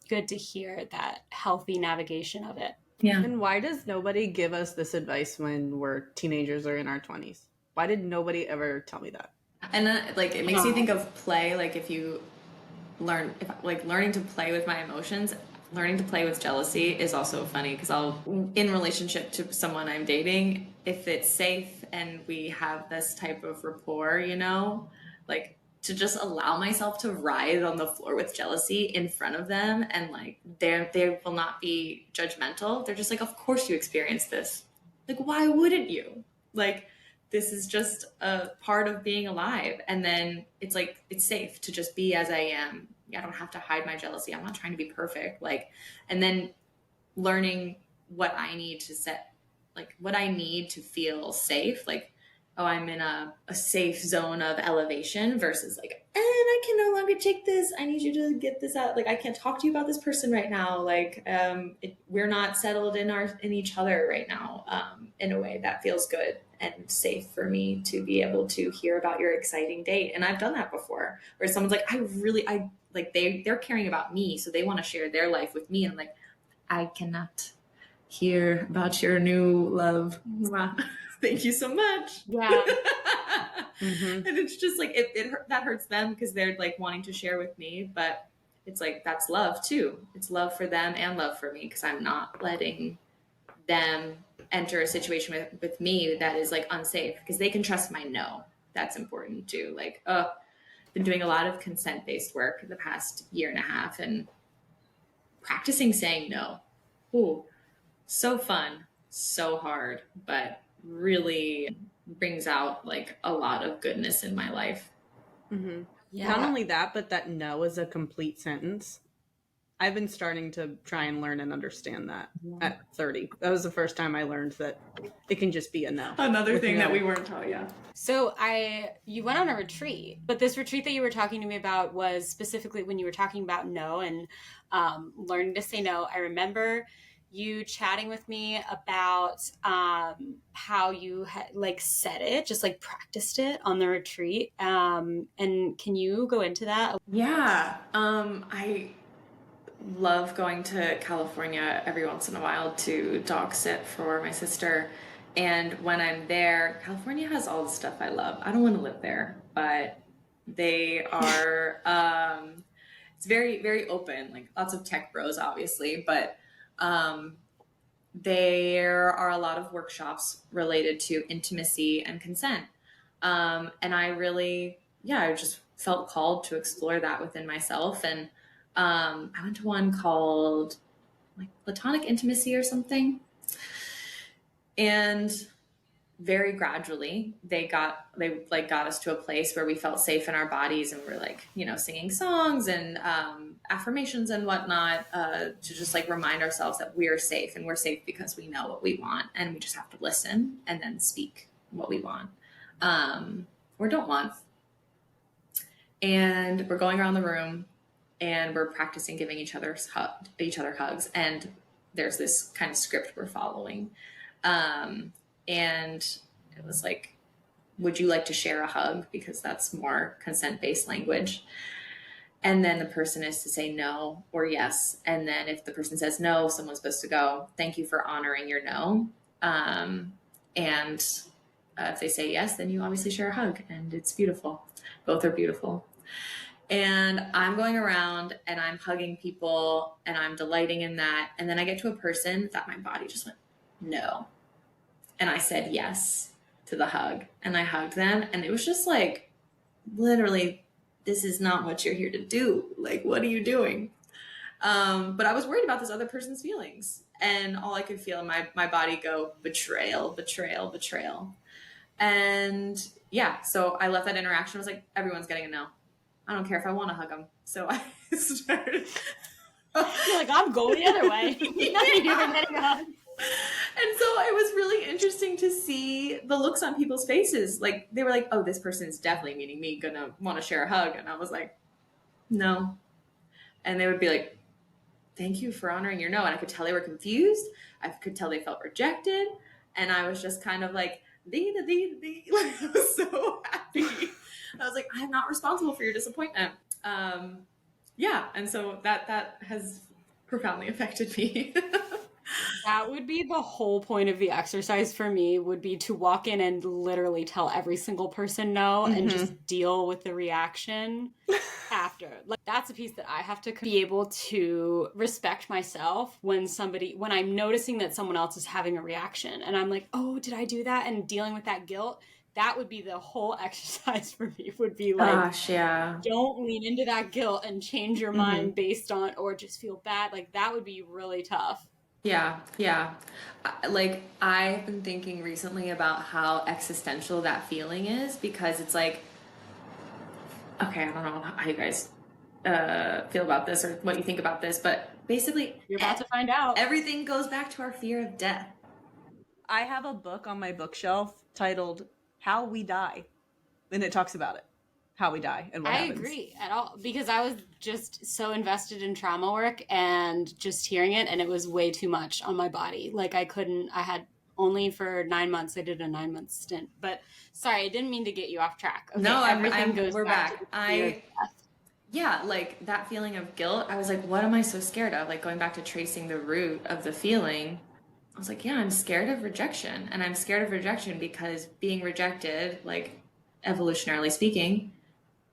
good to hear that healthy navigation of it. Yeah. And why does nobody give us this advice when we're teenagers or in our 20s? Why did nobody ever tell me that? And then like it makes me think of play. Like if you learning to play with my emotions, learning to play with jealousy is also funny, because in relationship to someone I'm dating, if it's safe and we have this type of rapport, like to just allow myself to writhe on the floor with jealousy in front of them, and like they will not be judgmental. They're just like, of course you experience this. Like, why wouldn't you? Like, this is just a part of being alive. And then it's like, it's safe to just be as I am. I don't have to hide my jealousy. I'm not trying to be perfect. Like, and then learning what I need to feel safe. Like, oh, I'm in a safe zone of elevation versus like, and I can no longer take this. I need you to get this out. Like, I can't talk to you about this person right now. Like, we're not settled in each other right now, in a way that feels good and safe for me to be able to hear about your exciting date. And I've done that before, where someone's like, they're caring about me, so they want to share their life with me. And I'm like, I cannot hear about your new love. Thank you so much. Yeah. And it's just like, that hurts them because they're like wanting to share with me, but it's like, that's love too. It's love for them and love for me, because I'm not letting them enter a situation with me that is like unsafe, because they can trust my no. That's important too. Like, been doing a lot of consent-based work the past year and a half and practicing saying no. Ooh, so fun, so hard, but really brings out like a lot of goodness in my life. Mm-hmm. Yeah. Not only that, but that no is a complete sentence. I've been starting to try and learn and understand that at 30. That was the first time I learned that it can just be a no. Another thing that we weren't taught, yeah. So you went on a retreat, but this retreat that you were talking to me about was specifically when you were talking about no and learning to say no. I remember you chatting with me about how you said it, just like practiced it on the retreat. And can you go into that? Yeah. I love going to California every once in a while to dog sit for my sister. And when I'm there, California has all the stuff I love. I don't want to live there, but they are, it's very, very open, like lots of tech bros, obviously, but there are a lot of workshops related to intimacy and consent. And I really, I just felt called to explore that within myself. And I went to one called like platonic intimacy or something. And very gradually they got us to a place where we felt safe in our bodies, and we're like, singing songs and affirmations and whatnot, to just like remind ourselves that we're safe, and we're safe because we know what we want, and we just have to listen and then speak what we want, or don't want. And we're going around the room and we're practicing giving each other hugs, and there's this kind of script we're following. And it was like, would you like to share a hug? Because that's more consent-based language. And then the person is to say no or yes. And then if the person says no, someone's supposed to go, thank you for honoring your no. And if they say yes, then you obviously share a hug, and it's beautiful. Both are beautiful. And I'm going around and I'm hugging people and I'm delighting in that. And then I get to a person that my body just went, no. And I said yes to the hug, and I hugged them, and it was just like, literally, this is not what you're here to do. Like, what are you doing? But I was worried about this other person's feelings, and all I could feel in my body go, betrayal, betrayal, betrayal. And yeah, so I left that interaction. I was like, everyone's getting a no. I don't care if I want to hug them. So I started. You're like, I'm going the other way. Not even getting a hug. And so it was really interesting to see the looks on people's faces. Like, they were like, oh, this person is definitely meaning me, gonna want to share a hug. And I was like, no. And they would be like, thank you for honoring your no. And I could tell they were confused. I could tell they felt rejected. And I was just kind of like, like, I was so happy. I was like, I'm not responsible for your disappointment. Yeah. And so that has profoundly affected me. That would be the whole point of the exercise for me, would be to walk in and literally tell every single person no, and just deal with the reaction after. Like, that's a piece that I have to be able to respect myself when I'm noticing that someone else is having a reaction and I'm like, oh, did I do that? And dealing with that guilt. That would be the whole exercise for me, would be like, gosh, yeah. Don't lean into that guilt and change your mind based on, or just feel bad. Like, that would be really tough. Yeah. Like, I've been thinking recently about how existential that feeling is, because it's like, okay, I don't know how you guys feel about this or what you think about this, but basically, you're about to find out. Everything goes back to our fear of death. I have a book on my bookshelf titled How We Die, and it talks about it. How we die and what happens. I agree at all, because I was just so invested in trauma work and just hearing it, and it was way too much on my body. Like, I had only for 9 months, I did a 9-month stint. But sorry, I didn't mean to get you off track. Okay, no, we're back. Yeah, like that feeling of guilt, I was like, what am I so scared of? Like, going back to tracing the root of the feeling, I was like, yeah, I'm scared of rejection. And I'm scared of rejection because being rejected, like, evolutionarily speaking,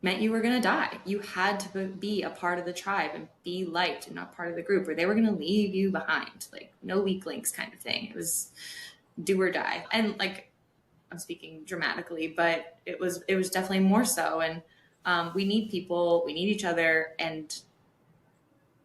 meant you were going to die. You had to be a part of the tribe and be liked and not part of the group, or they were going to leave you behind. Like, no weak links kind of thing. It was do or die. And like, I'm speaking dramatically, but it was definitely more so. And we need people, we need each other. And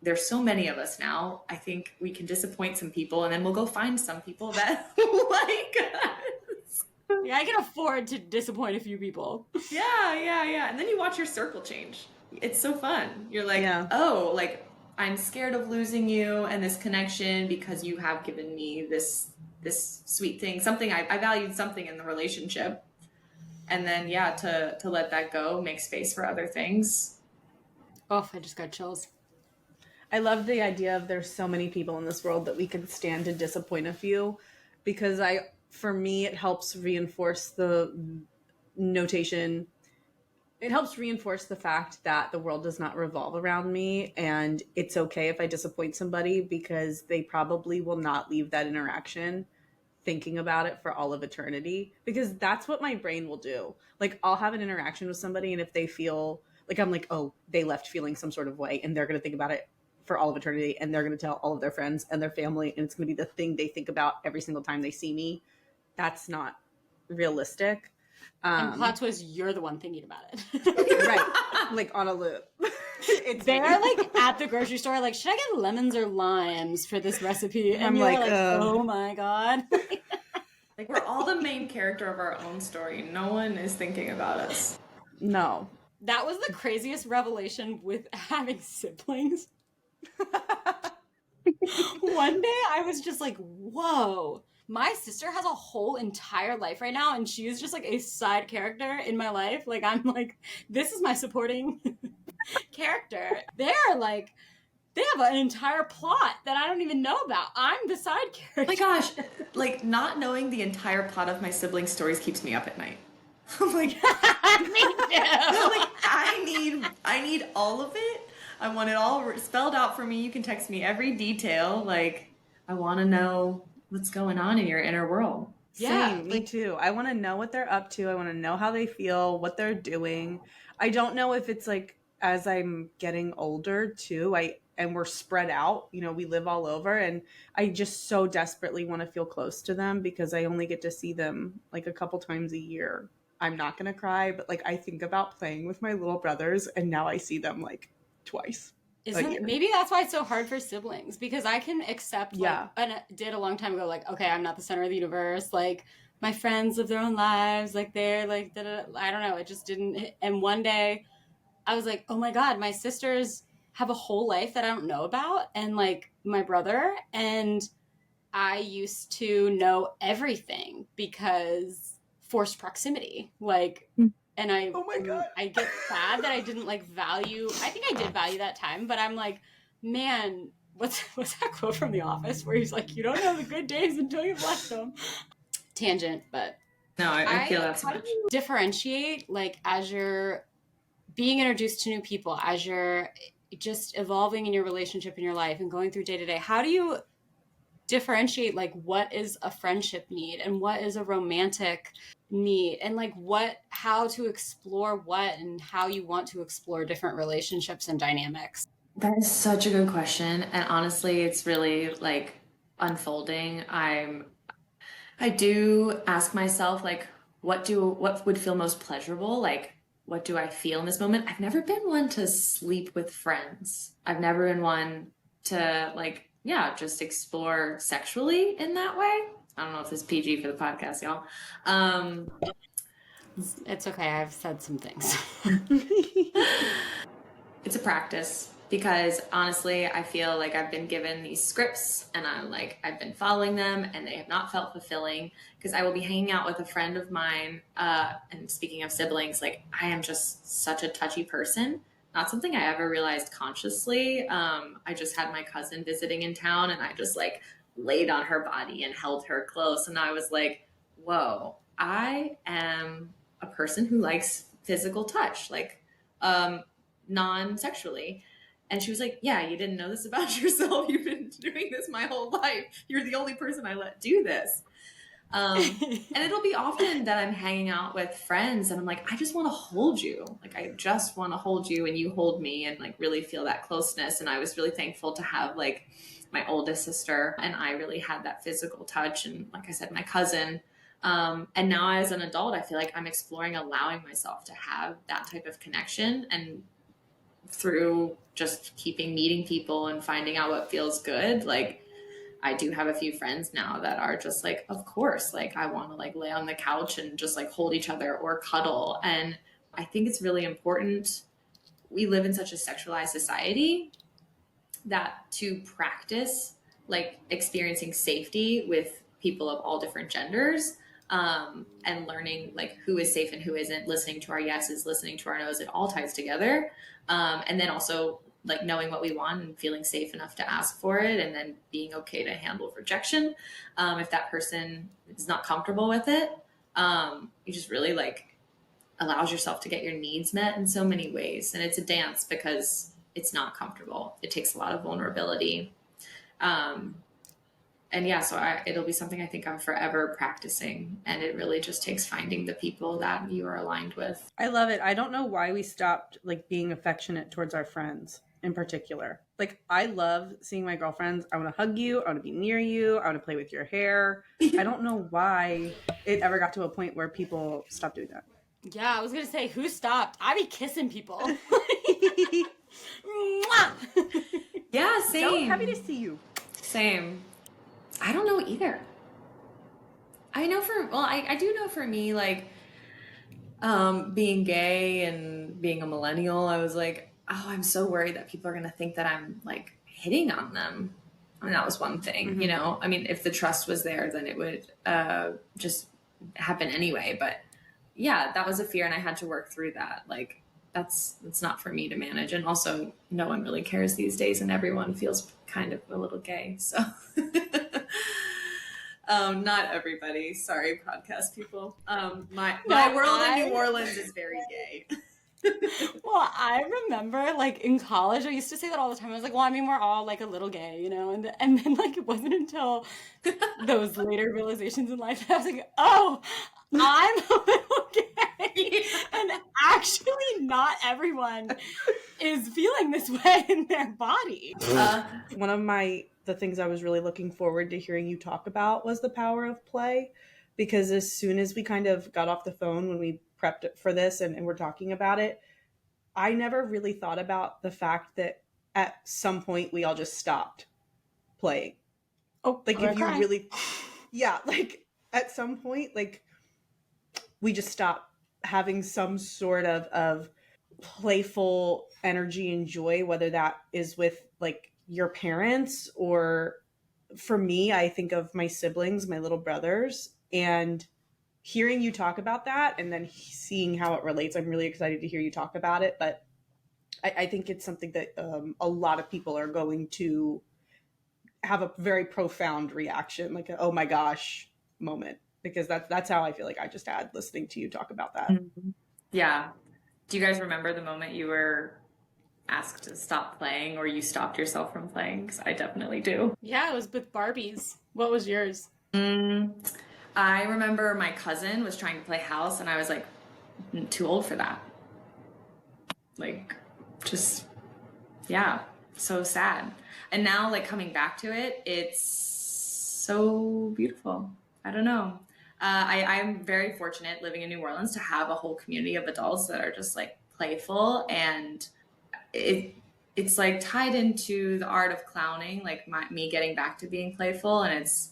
there's so many of us now. I think we can disappoint some people, and then we'll go find some people that like us. Yeah, I can afford to disappoint a few people. Yeah. And then you watch your circle change. It's so fun. You're like, oh, like, I'm scared of losing you and this connection because you have given me this sweet thing, something I valued something in the relationship. And then, to let that go, make space for other things. Oh, I just got chills. I love the idea of there's so many people in this world that we can stand to disappoint a few, because for me, it helps reinforce the notation. It helps reinforce the fact that the world does not revolve around me, and it's okay if I disappoint somebody, because they probably will not leave that interaction thinking about it for all of eternity, because that's what my brain will do. Like, I'll have an interaction with somebody, and if they feel like, I'm like, oh, they left feeling some sort of way, and they're going to think about it for all of eternity, and they're going to tell all of their friends and their family, and it's going to be the thing they think about every single time they see me. That's not realistic. And plot twist, you're the one thinking about it. Right. Like, on a loop. They're like at the grocery store, like, should I get lemons or limes for this recipe? And I'm you're like, oh my God. Like, we're all the main character of our own story. No one is thinking about us. No. That was the craziest revelation with having siblings. One day I was just like, whoa. My sister has a whole entire life right now, and she is just like a side character in my life. Like, I'm like, this is my supporting character. They're like, they have an entire plot that I don't even know about. I'm the side character. Oh my gosh, like, not knowing the entire plot of my siblings' stories keeps me up at night. I'm like, me too. like, I need all of it. I want it all spelled out for me. You can text me every detail. Like, I want to know what's going on in your inner world. Yeah, same, me too. I want to know what they're up to. I want to know how they feel, what they're doing. I don't know if it's like, as I'm getting older too, and we're spread out, you know, we live all over, and I just so desperately want to feel close to them, because I only get to see them like a couple times a year. I'm not going to cry, but like, I think about playing with my little brothers, and now I see them like twice. Maybe that's why it's so hard for siblings, because I can accept, like, and I did a long time ago, like, okay, I'm not the center of the universe. Like, my friends live their own lives. Like, they're like, da-da-da. I don't know. It just didn't. And one day I was like, oh my God, my sisters have a whole life that I don't know about. And like my brother, and I used to know everything because forced proximity, like, and oh my God. I get sad that I didn't like value. I think I did value that time, but I'm like, man, what's that quote from The Office where he's like, you don't know the good days until you've left them. Tangent, but no, I feel that so much. Differentiate, like, as you're being introduced to new people, as you're just evolving in your relationship in your life and going through day to day. How do you differentiate, like, what is a friendship need and what is a romantic need, and like how to explore what and how you want to explore different relationships and dynamics? That is such a good question, and honestly, it's really like unfolding. I do ask myself, like, what would feel most pleasurable? Like, what do I feel in this moment? I've never been one to sleep with friends. I've never been one to, like, just explore sexually in that way. I don't know if this is PG for the podcast, y'all. It's okay. I've said some things. It's a practice, because honestly, I feel like I've been given these scripts, and I've been following them, and they have not felt fulfilling, because I will be hanging out with a friend of mine. And speaking of siblings, like, I am just such a touchy person. Not something I ever realized consciously. I just had my cousin visiting in town, and I just like laid on her body and held her close. And I was like, whoa, I am a person who likes physical touch, like, non-sexually. And she was like, yeah, you didn't know this about yourself. You've been doing this my whole life. You're the only person I let do this. And it'll be often that I'm hanging out with friends, and I'm like, I just want to hold you. Like, I just want to hold you, and you hold me, and like really feel that closeness. And I was really thankful to have like my oldest sister, and I really had that physical touch. And like I said, my cousin. And now as an adult, I feel like I'm exploring allowing myself to have that type of connection, and through just keeping meeting people and finding out what feels good. Like, I do have a few friends now that are just like, of course, like, I want to like lay on the couch and just like hold each other or cuddle. And I think it's really important. We live in such a sexualized society that to practice like experiencing safety with people of all different genders, and learning like who is safe and who isn't, listening to our yeses, listening to our nos, it all ties together. And then also like knowing what we want and feeling safe enough to ask for it, and then being okay to handle rejection. If that person is not comfortable with it, you just really like allows yourself to get your needs met in so many ways. And it's a dance because it's not comfortable. It takes a lot of vulnerability. And yeah, so it'll be something I think I'm forever practicing. And it really just takes finding the people that you are aligned with. I love it. I don't know why we stopped like being affectionate towards our friends in particular. Like, I love seeing my girlfriends. I want to hug you. I want to be near you. I want to play with your hair. I don't know why it ever got to a point where people stopped doing that. Yeah, I was going to say, who stopped? I be kissing people. Yeah, same. So happy to see you. Same. I don't know either. I do know for me, like, being gay and being a millennial, I was like, oh, I'm so worried that people are going to think that I'm like hitting on them. I mean, that was one thing, you know, I mean, if the trust was there, then it would just happen anyway. But yeah, that was a fear, and I had to work through that. Like, that's not for me to manage. And also, no one really cares these days, and everyone feels kind of a little gay. So not everybody. Sorry, podcast people. My world in New Orleans is very gay. Well, I remember like in college, I used to say that all the time. I was like, well, I mean, we're all like a little gay, you know? And then like it wasn't until those later realizations in life that I was like, oh, I'm a little gay. And actually not everyone is feeling this way in their body. One of the things I was really looking forward to hearing you talk about was the power of play, because as soon as we kind of got off the phone when we prepped for this and we're talking about it, I never really thought about the fact that at some point we all just stopped playing. Oh, like if you really, yeah, like at some point, like we just stopped having some sort of playful energy and joy, whether that is with like your parents, or for me, I think of my siblings, my little brothers, and hearing you talk about that and then seeing how it relates. I'm really excited to hear you talk about it, but I think it's something that a lot of people are going to have a very profound reaction, like a, oh my gosh moment, because that's how I feel like I just had listening to you talk about that. Mm-hmm. Yeah. Do you guys remember the moment you were asked to stop playing, or you stopped yourself from playing? Because I definitely do. Yeah, it was with Barbies. What was yours? I remember my cousin was trying to play house, and I was like, too old for that. Like, just, yeah, so sad. And now, like, coming back to it, it's so beautiful. I don't know. I'm very fortunate living in New Orleans to have a whole community of adults that are just like playful, and it's like tied into the art of clowning, like me getting back to being playful, and it's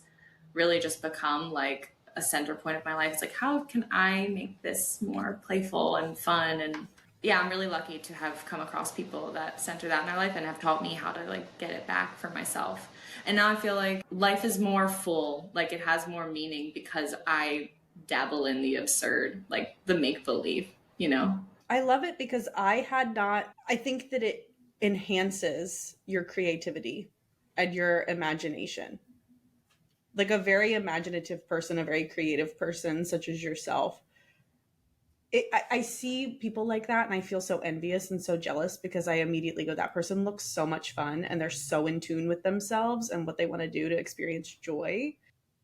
really just become like a center point of my life. It's like, how can I make this more playful and fun? And yeah, I'm really lucky to have come across people that center that in their life and have taught me how to like get it back for myself. And now I feel like life is more full, like it has more meaning because I dabble in the absurd, like the make-believe, you know? I love it because I think that it enhances your creativity and your imagination. Like a very imaginative person, a very creative person, such as yourself. I see people like that and I feel so envious and so jealous, because I immediately go, that person looks so much fun and they're so in tune with themselves and what they want to do to experience joy.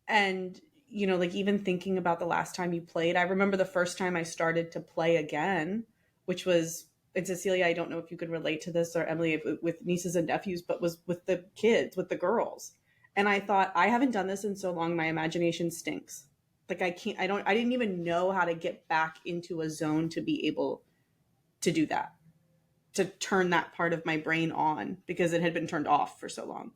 And, you know, like even thinking about the last time you played, I remember the first time I started to play again, which was, and Cecilia, I don't know if you could relate to this, or Emily, with nieces and nephews, but was with the kids, with the girls. And I thought, I haven't done this in so long, my imagination stinks. Like I didn't even know how to get back into a zone to be able to do that, to turn that part of my brain on, because it had been turned off for so long.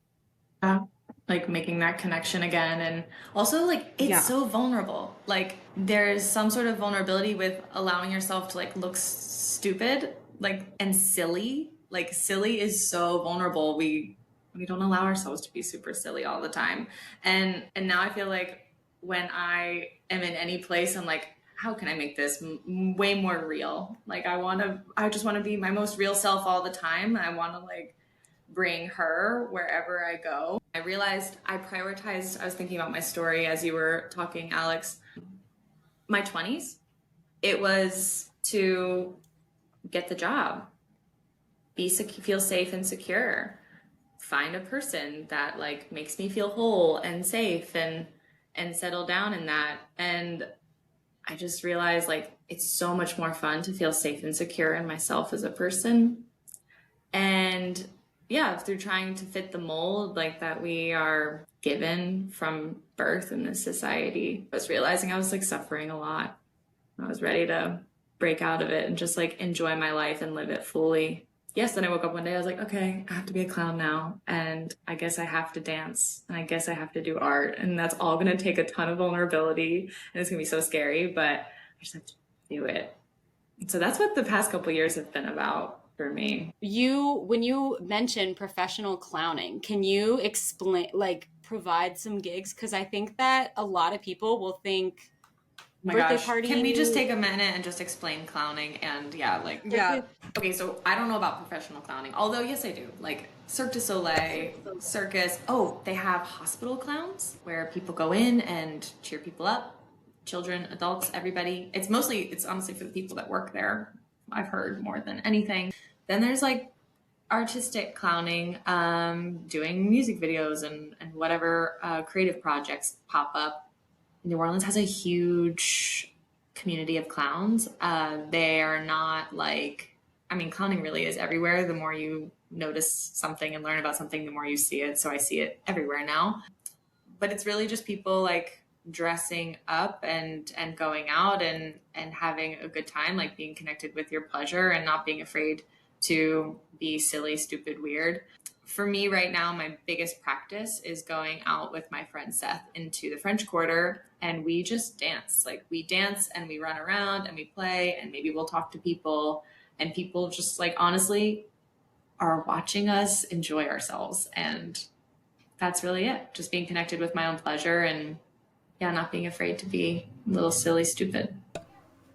Like making that connection again. And also like, it's so vulnerable. Like there's some sort of vulnerability with allowing yourself to like look stupid, like, and silly. Like silly is so vulnerable. We don't allow ourselves to be super silly all the time. And now I feel like when I am in any place, I'm like, how can I make this way more real? Like I just want to be my most real self all the time. I want to like bring her wherever I go. I realized I was thinking about my story as you were talking, Alex. My 20s, it was to get the job, feel safe and secure, find a person that like makes me feel whole and safe and settle down in that. And I just realized like it's so much more fun to feel safe and secure in myself as a person. And yeah, through trying to fit the mold like that we are given from birth in this society, I was realizing I was like suffering a lot. I was ready to break out of it and just like enjoy my life and live it fully. Yes, then I woke up one day, I was like, okay, I have to be a clown now. And I guess I have to dance and I guess I have to do art. And that's all going to take a ton of vulnerability and it's going to be so scary, but I just have to do it. So that's what the past couple of years have been about for me. When you mention professional clowning, can you explain, like provide some gigs? Because I think that a lot of people will think, my gosh, can we just take a minute and just explain clowning? And okay, so I don't know about professional clowning, although yes I do, like Cirque du Soleil, circus. Oh, they have hospital clowns where people go in and cheer people up, children, adults, everybody. It's honestly for the people that work there, I've heard, more than anything. Then there's like artistic clowning, doing music videos and whatever creative projects pop up. New Orleans has a huge community of clowns. They are not like, I mean, clowning really is everywhere. The more you notice something and learn about something, the more you see it. So I see it everywhere now. But it's really just people like dressing up and going out and having a good time, like being connected with your pleasure and not being afraid to be silly, stupid, weird. For me right now, my biggest practice is going out with my friend Seth into the French Quarter and we just dance. Like we dance and we run around and we play and maybe we'll talk to people and people just like honestly are watching us enjoy ourselves. And that's really it. Just being connected with my own pleasure and not being afraid to be a little silly, stupid.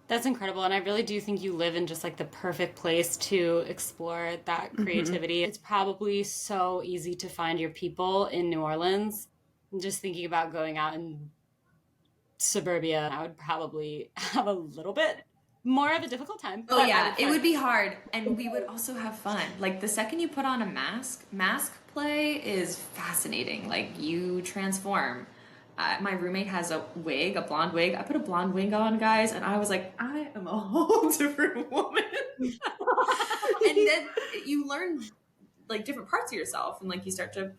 That's incredible. And I really do think you live in just like the perfect place to explore that creativity. It's probably so easy to find your people in New Orleans. I'm just thinking about going out in suburbia, I would probably have a little bit more of a difficult time. Oh yeah, it would be hard. And we would also have fun. Like the second you put on a mask play is fascinating. Like you transform. My roommate has a blonde wig. I put a blonde wig on, guys, and I was like, I am a whole different woman. And then you learn like different parts of yourself, and like you start to,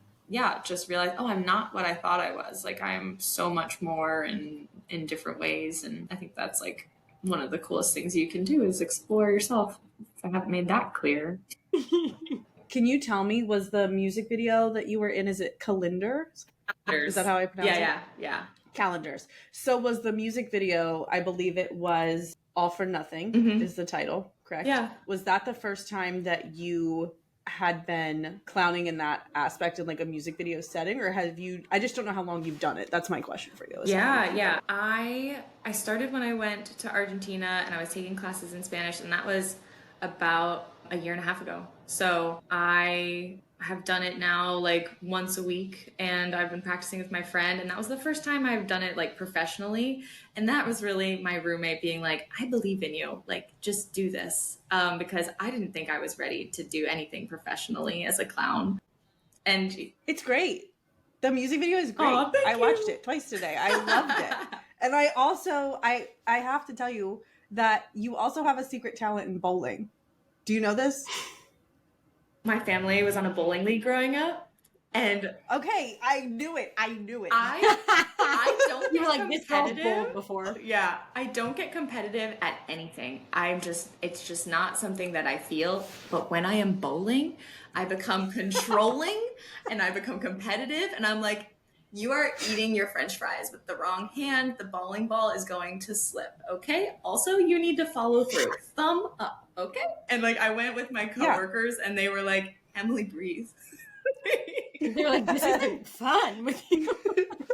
just realize, oh, I'm not what I thought I was. Like I'm so much more in different ways, and I think that's like one of the coolest things you can do is explore yourself. If I haven't made that clear. Can you tell me, was the music video that you were in, is it Calendars? Is that how I pronounce it? Yeah. Calendars. So was the music video, I believe it was All for Nothing is the title, correct? Yeah. Was that the first time that you had been clowning in that aspect in like a music video setting, or have you, I just don't know how long you've done it. That's my question for you. Yeah. I started when I went to Argentina and I was taking classes in Spanish, and that was about a year and a half ago. So I have done it now like once a week, and I've been practicing with my friend, and that was the first time I've done it like professionally. And that was really my roommate being like, I believe in you, like just do this, because I didn't think I was ready to do anything professionally as a clown. And it's great. The music video is great. Oh, I watched it twice today. I loved it. And I also I have to tell you that you also have a secret talent in bowling. Do you know this? My family was on a bowling league growing up, and okay, I knew it. I I don't get like, competitive. This girl's bowled before. Yeah, I don't get competitive at anything. It's just not something that I feel. But when I am bowling, I become controlling and I become competitive, and I'm like, you are eating your French fries with the wrong hand. The bowling ball is going to slip. Okay. Also, you need to follow through. Thumb up. Okay. And like, I went with my coworkers and they were like, Emily, breathe. They were like, this isn't fun with you.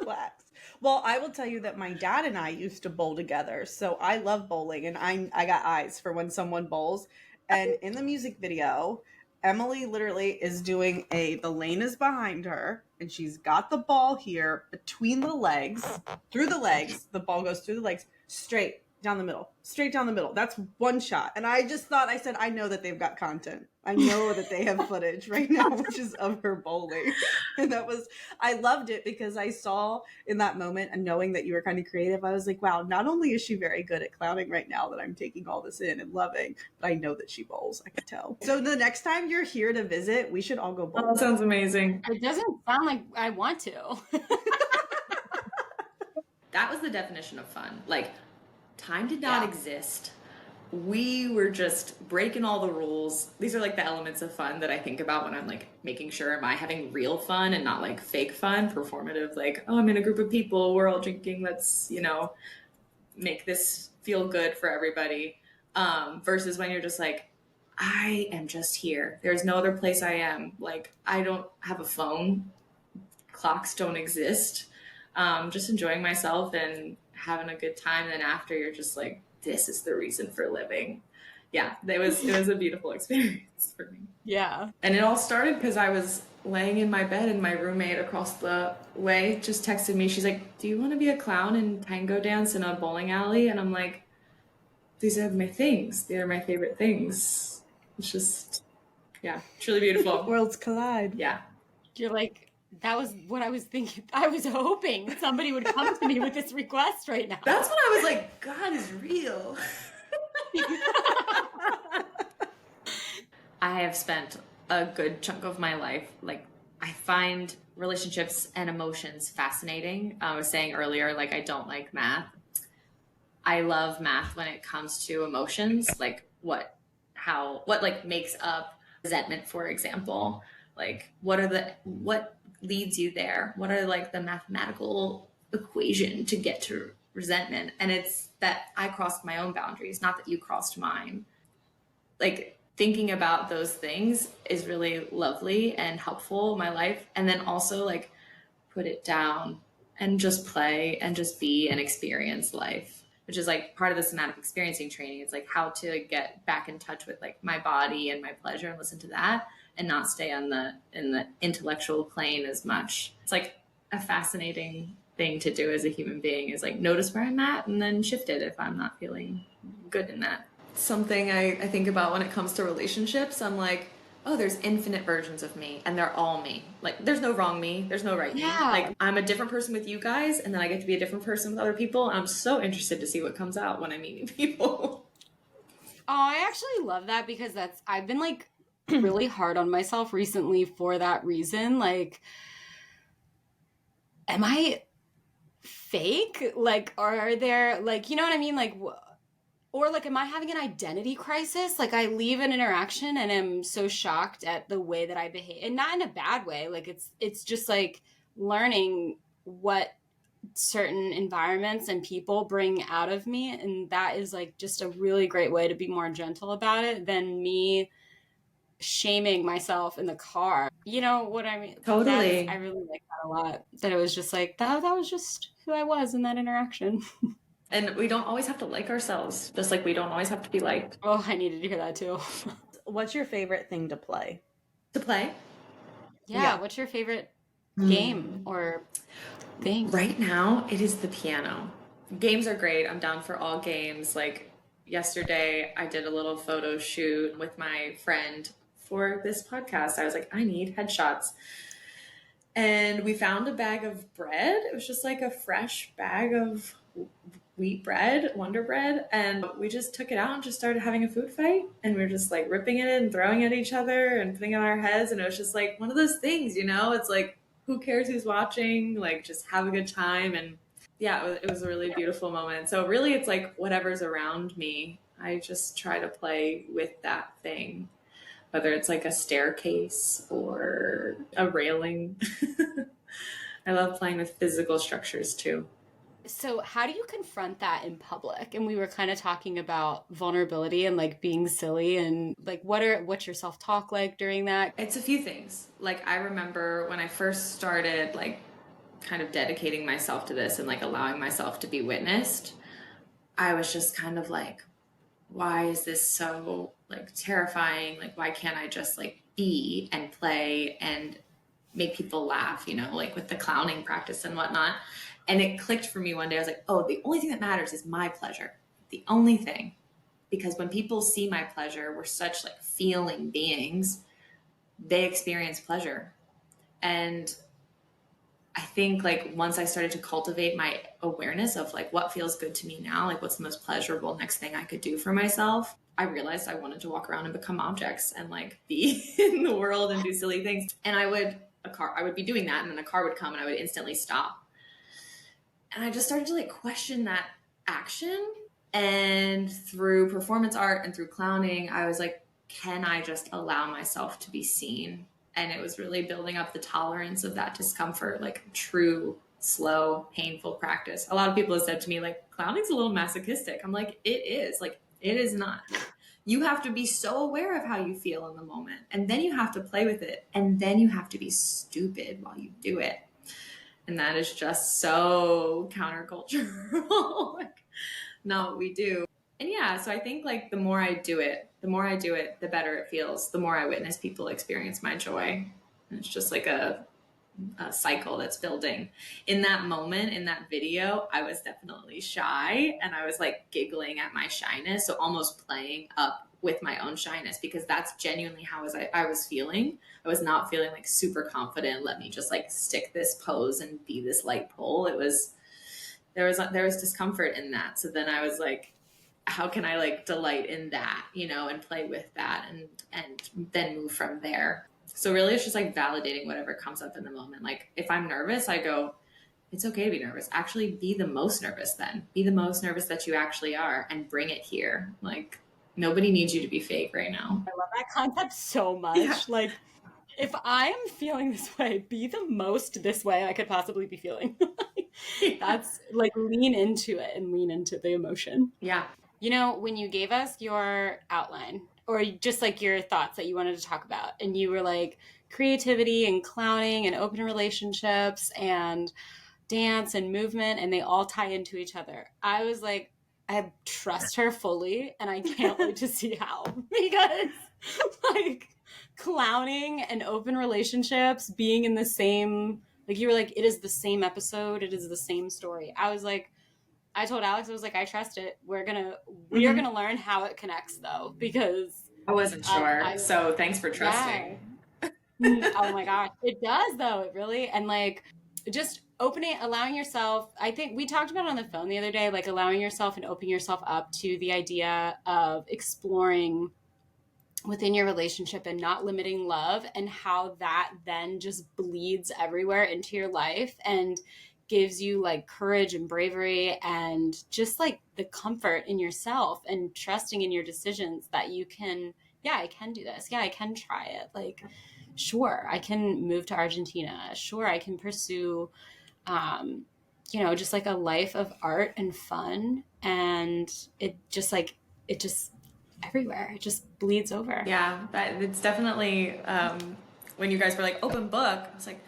Relax. Well, I will tell you that my dad and I used to bowl together. So I love bowling, and I got eyes for when someone bowls. And in the music video, Emily literally is doing the lane is behind her, and she's got the ball here between the legs, through the legs. The ball goes through the legs, straight down the middle, straight down the middle. That's one shot. And I just thought, I said, I know that they've got content. I know that they have footage right now, which is of her bowling. And I loved it because I saw in that moment, and knowing that you were kind of creative, I was like, wow, not only is she very good at clowning right now that I'm taking all this in and loving, but I know that she bowls. I could tell. So the next time you're here to visit, we should all go bowl. That sounds amazing. It doesn't sound like I want to. That was the definition of fun. Like, time did not exist. We were just breaking all the rules. These are like the elements of fun that I think about when I'm like making sure, am I having real fun and not like fake fun, performative, like, oh, I'm in a group of people, we're all drinking, let's, make this feel good for everybody. Versus when you're just like, I am just here. There's no other place I am. Like, I don't have a phone. Clocks don't exist. Just enjoying myself and having a good time. And after, you're just like, this is the reason for living. Yeah, it was a beautiful experience for me. Yeah. And it all started because I was laying in my bed and my roommate across the way just texted me. She's like, do you want to be a clown and tango dance in a bowling alley? And I'm like, these are my things. They are my favorite things. It's just, yeah, truly beautiful. Worlds collide. Yeah. You're like, that was what I was thinking. I was hoping somebody would come to me with this request right now. That's when I was like, God is real. I have spent a good chunk of my life, like, I find relationships and emotions fascinating. I was saying earlier, like, I don't like math. I love math when it comes to emotions, like what like makes up resentment, for example. Like, what leads you there? What are like the mathematical equation to get to resentment? And it's that I crossed my own boundaries, not that you crossed mine. Like, thinking about those things is really lovely and helpful in my life. And then also, like, put it down and just play and just be and experience life, which is like part of the somatic experiencing training. It's like how to get back in touch with like my body and my pleasure and listen to that, and not stay in the intellectual plane as much. It's like a fascinating thing to do as a human being, is like notice where I'm at and then shift it if I'm not feeling good in that. Something I think about when it comes to relationships, I'm like, oh, there's infinite versions of me and they're all me. Like, there's no wrong me, there's no right me. Like, I'm a different person with you guys, and then I get to be a different person with other people. And I'm so interested to see what comes out when I meet new people. Oh, I actually love that, because I've been like really hard on myself recently for that reason. Like, am I fake? Like, are there, like, you know what I mean? Like, or like, am I having an identity crisis? Like, I leave an interaction and am so shocked at the way that I behave, and not in a bad way. Like, it's just like learning what certain environments and people bring out of me. And that is like just a really great way to be more gentle about it than me shaming myself in the car. You know what I mean? Totally. I really like that a lot. That it was just like, that was just who I was in that interaction. And we don't always have to like ourselves, just like we don't always have to be liked. Oh, I needed to hear that too. What's your favorite thing to play? Yeah. What's your favorite game or thing? Right now, it is the piano. Games are great. I'm down for all games. Like, yesterday, I did a little photo shoot with my friend for this podcast. I was like, I need headshots. And we found a bag of bread. It was just like a fresh bag of wheat bread, Wonder Bread. And we just took it out and just started having a food fight. And we were just like ripping it and throwing at each other and putting it on our heads. And it was just like one of those things, you know? It's like, who cares who's watching? Like, just have a good time. And yeah, it was a really beautiful moment. So really, it's like whatever's around me, I just try to play with that thing, whether it's like a staircase or a railing. I love playing with physical structures too. So how do you confront that in public? And we were kind of talking about vulnerability and like being silly, and like what's your self-talk like during that? It's a few things. Like, I remember when I first started like kind of dedicating myself to this and like allowing myself to be witnessed, I was just kind of like, why is this so like terrifying? Like, why can't I just like be and play and make people laugh, you know, like with the clowning practice and whatnot. And it clicked for me one day. I was like, oh, the only thing that matters is my pleasure. The only thing. Because when people see my pleasure, we're such like feeling beings, they experience pleasure. And I think like once I started to cultivate my awareness of like what feels good to me now, like what's the most pleasurable next thing I could do for myself, I realized I wanted to walk around and become objects and like be in the world and do silly things. And I would be doing that, and then a car would come and I would instantly stop. And I just started to like question that action. And through performance art and through clowning, I was like, can I just allow myself to be seen? And it was really building up the tolerance of that discomfort, like true, slow, painful practice. A lot of people have said to me, like, clowning's a little masochistic. I'm like, it is. Like, it is not. You have to be so aware of how you feel in the moment. And then you have to play with it. And then you have to be stupid while you do it. And that is just so countercultural. Like, not what we do. And yeah, so I think like the more I do it, the better it feels. The more I witness people experience my joy. And it's just like a cycle that's building. In that moment, in that video, I was definitely shy, and I was like giggling at my shyness. So almost playing up with my own shyness, because that's genuinely how I was feeling. I was not feeling like super confident. Let me just like stick this pose and be this light pole. There was discomfort in that. So then I was like, how can I like delight in that, you know, and play with that and then move from there. So really it's just like validating whatever comes up in the moment. Like if I'm nervous, I go, it's okay to be nervous. Actually be the most nervous then. Be the most nervous that you actually are and bring it here. Like nobody needs you to be fake right now. I love that concept so much. Yeah. Like if I'm feeling this way, be the most this way I could possibly be feeling. That's like lean into it and lean into the emotion. Yeah. You know, when you gave us your outline or just like your thoughts that you wanted to talk about, and you were like creativity and clowning and open relationships and dance and movement, and they all tie into each other. I was like, I trust her fully, and I can't wait to see how, because like clowning and open relationships being in the same, like you were like, it is the same episode, it is the same story. I was like, I told Alex, I was like, I trust it. We are gonna learn how it connects though, because I wasn't sure. So thanks for trusting. Yeah. Oh my gosh. It does though. It really, and like just allowing yourself, I think we talked about it on the phone the other day, like allowing yourself and opening yourself up to the idea of exploring within your relationship and not limiting love, and how that then just bleeds everywhere into your life and gives you like courage and bravery and just like the comfort in yourself and trusting in your decisions that you can, yeah, I can do this. Yeah, I can try it. Like, sure, I can move to Argentina. Sure, I can pursue, you know, just like a life of art and fun. And it just everywhere. It just bleeds over. Yeah, it's definitely, when you guys were like open book, I was like,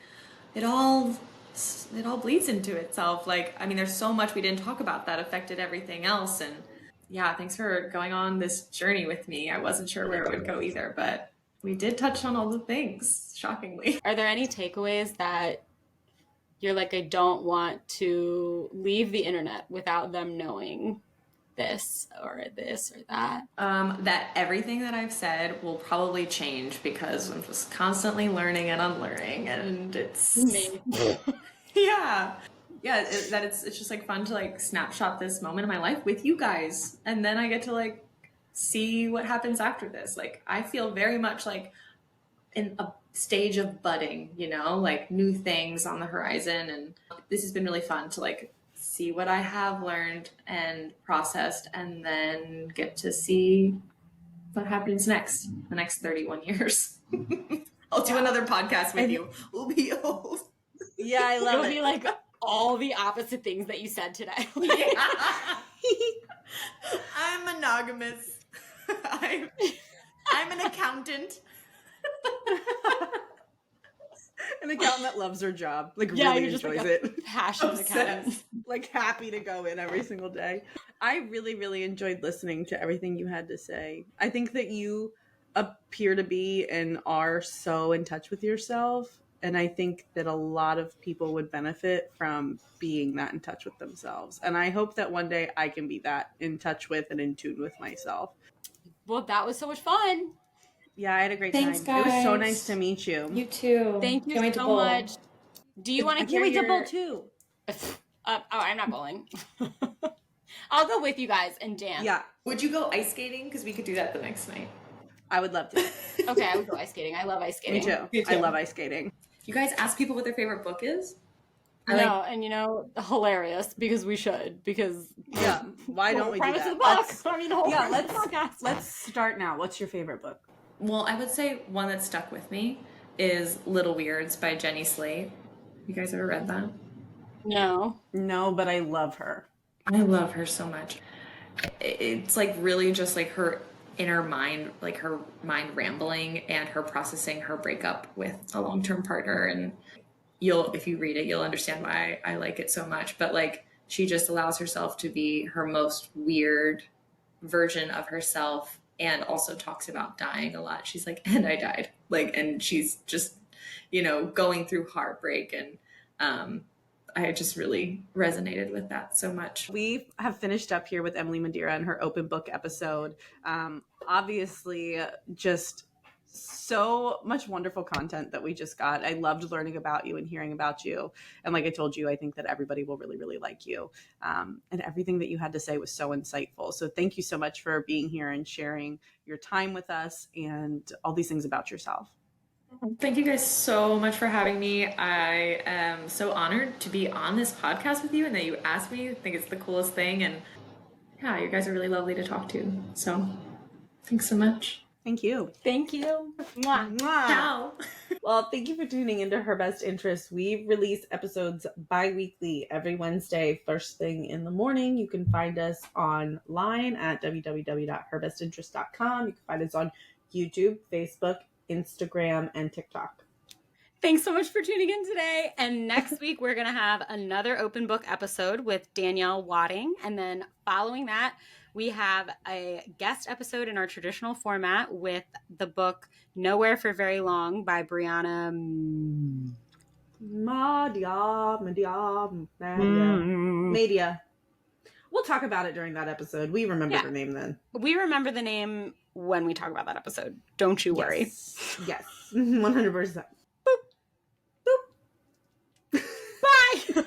it all bleeds into itself. Like, I mean, there's so much we didn't talk about that affected everything else. And yeah, thanks for going on this journey with me. I wasn't sure where it would go either, but we did touch on all the things, shockingly. Are there any takeaways that you're like, I don't want to leave the internet without them knowing this or that? That everything that I've said will probably change, because I'm just constantly learning and unlearning, and it's yeah, that it's just like fun to like snapshot this moment in my life with you guys, and then I get to like see what happens after this. Like I feel very much like in a stage of budding, you know, like new things on the horizon, and this has been really fun to like see what I have learned and processed, and then get to see what happens next, the next 31 years. I'll do another podcast with you. We'll be old. Yeah, I love It'll be like all the opposite things that you said today. Yeah. I'm monogamous. I'm an accountant. An accountant that loves her job, like Yeah, really you're just enjoys like it. passionate accountant. Like happy to go in every single day. I really, really enjoyed listening to everything you had to say. I think that you appear to be and are so in touch with yourself. And I think that a lot of people would benefit from being that in touch with themselves. And I hope that one day I can be that in touch with and in tune with myself. Well, that was so much fun. Yeah, I had a great Thanks, time. It was so guys. nice to meet you. You too. Thank you Can't wait to so bowl. much. Do you want to I can't hear wait to bowl your... too. Oh, I'm not bowling. I'll go with you guys and dance. Yeah, Would you go ice skating? Because we could do that the next night. I would love to. Okay, I would go ice skating. I love ice Me skating. too. Me too. I love ice skating. You guys ask people what their favorite book is? No, and hilarious because we should. Because Yeah, why don't we do premise that? of the book. Let's- I mean, the whole yeah, premise of the podcast. Let's start now. What's your favorite book? Well, I would say one that stuck with me is Little Weirds by Jenny Slate. You guys ever read that? No. No, but I love her. I love her so much. It's like really just like her inner mind, like her mind rambling and her processing her breakup with a long-term partner. And if you read it, you'll understand why I like it so much. But like, she just allows herself to be her most weird version of herself, and also talks about dying a lot. She's like, and I died. Like, and she's just, going through heartbreak. And I just really resonated with that so much. We have finished up here with Emily Madeira and her open book episode. Obviously, just so much wonderful content that we just got. I loved learning about you and hearing about you. And like I told you, I think that everybody will really, really like you. And everything that you had to say was so insightful. So thank you so much for being here and sharing your time with us and all these things about yourself. Thank you guys so much for having me. I am so honored to be on this podcast with you and that you asked me. I think it's the coolest thing. And yeah, you guys are really lovely to talk to. So thanks so much. Thank you. Thank you. Mwah. Ciao. Well, thank you for tuning into Her Best Interest. We release episodes bi-weekly every Wednesday, first thing in the morning. You can find us online at www.herbestinterest.com. You can find us on YouTube, Facebook, Instagram, and TikTok. Thanks so much for tuning in today. And next week, we're going to have another open book episode with Danielle Wadding. And then following that, we have a guest episode in our traditional format with the book Nowhere for Very Long by Brianna Media. We'll talk about it during that episode. We remember the name then. We remember the name when we talk about that episode. Don't you worry. Yes. 100%. Bye.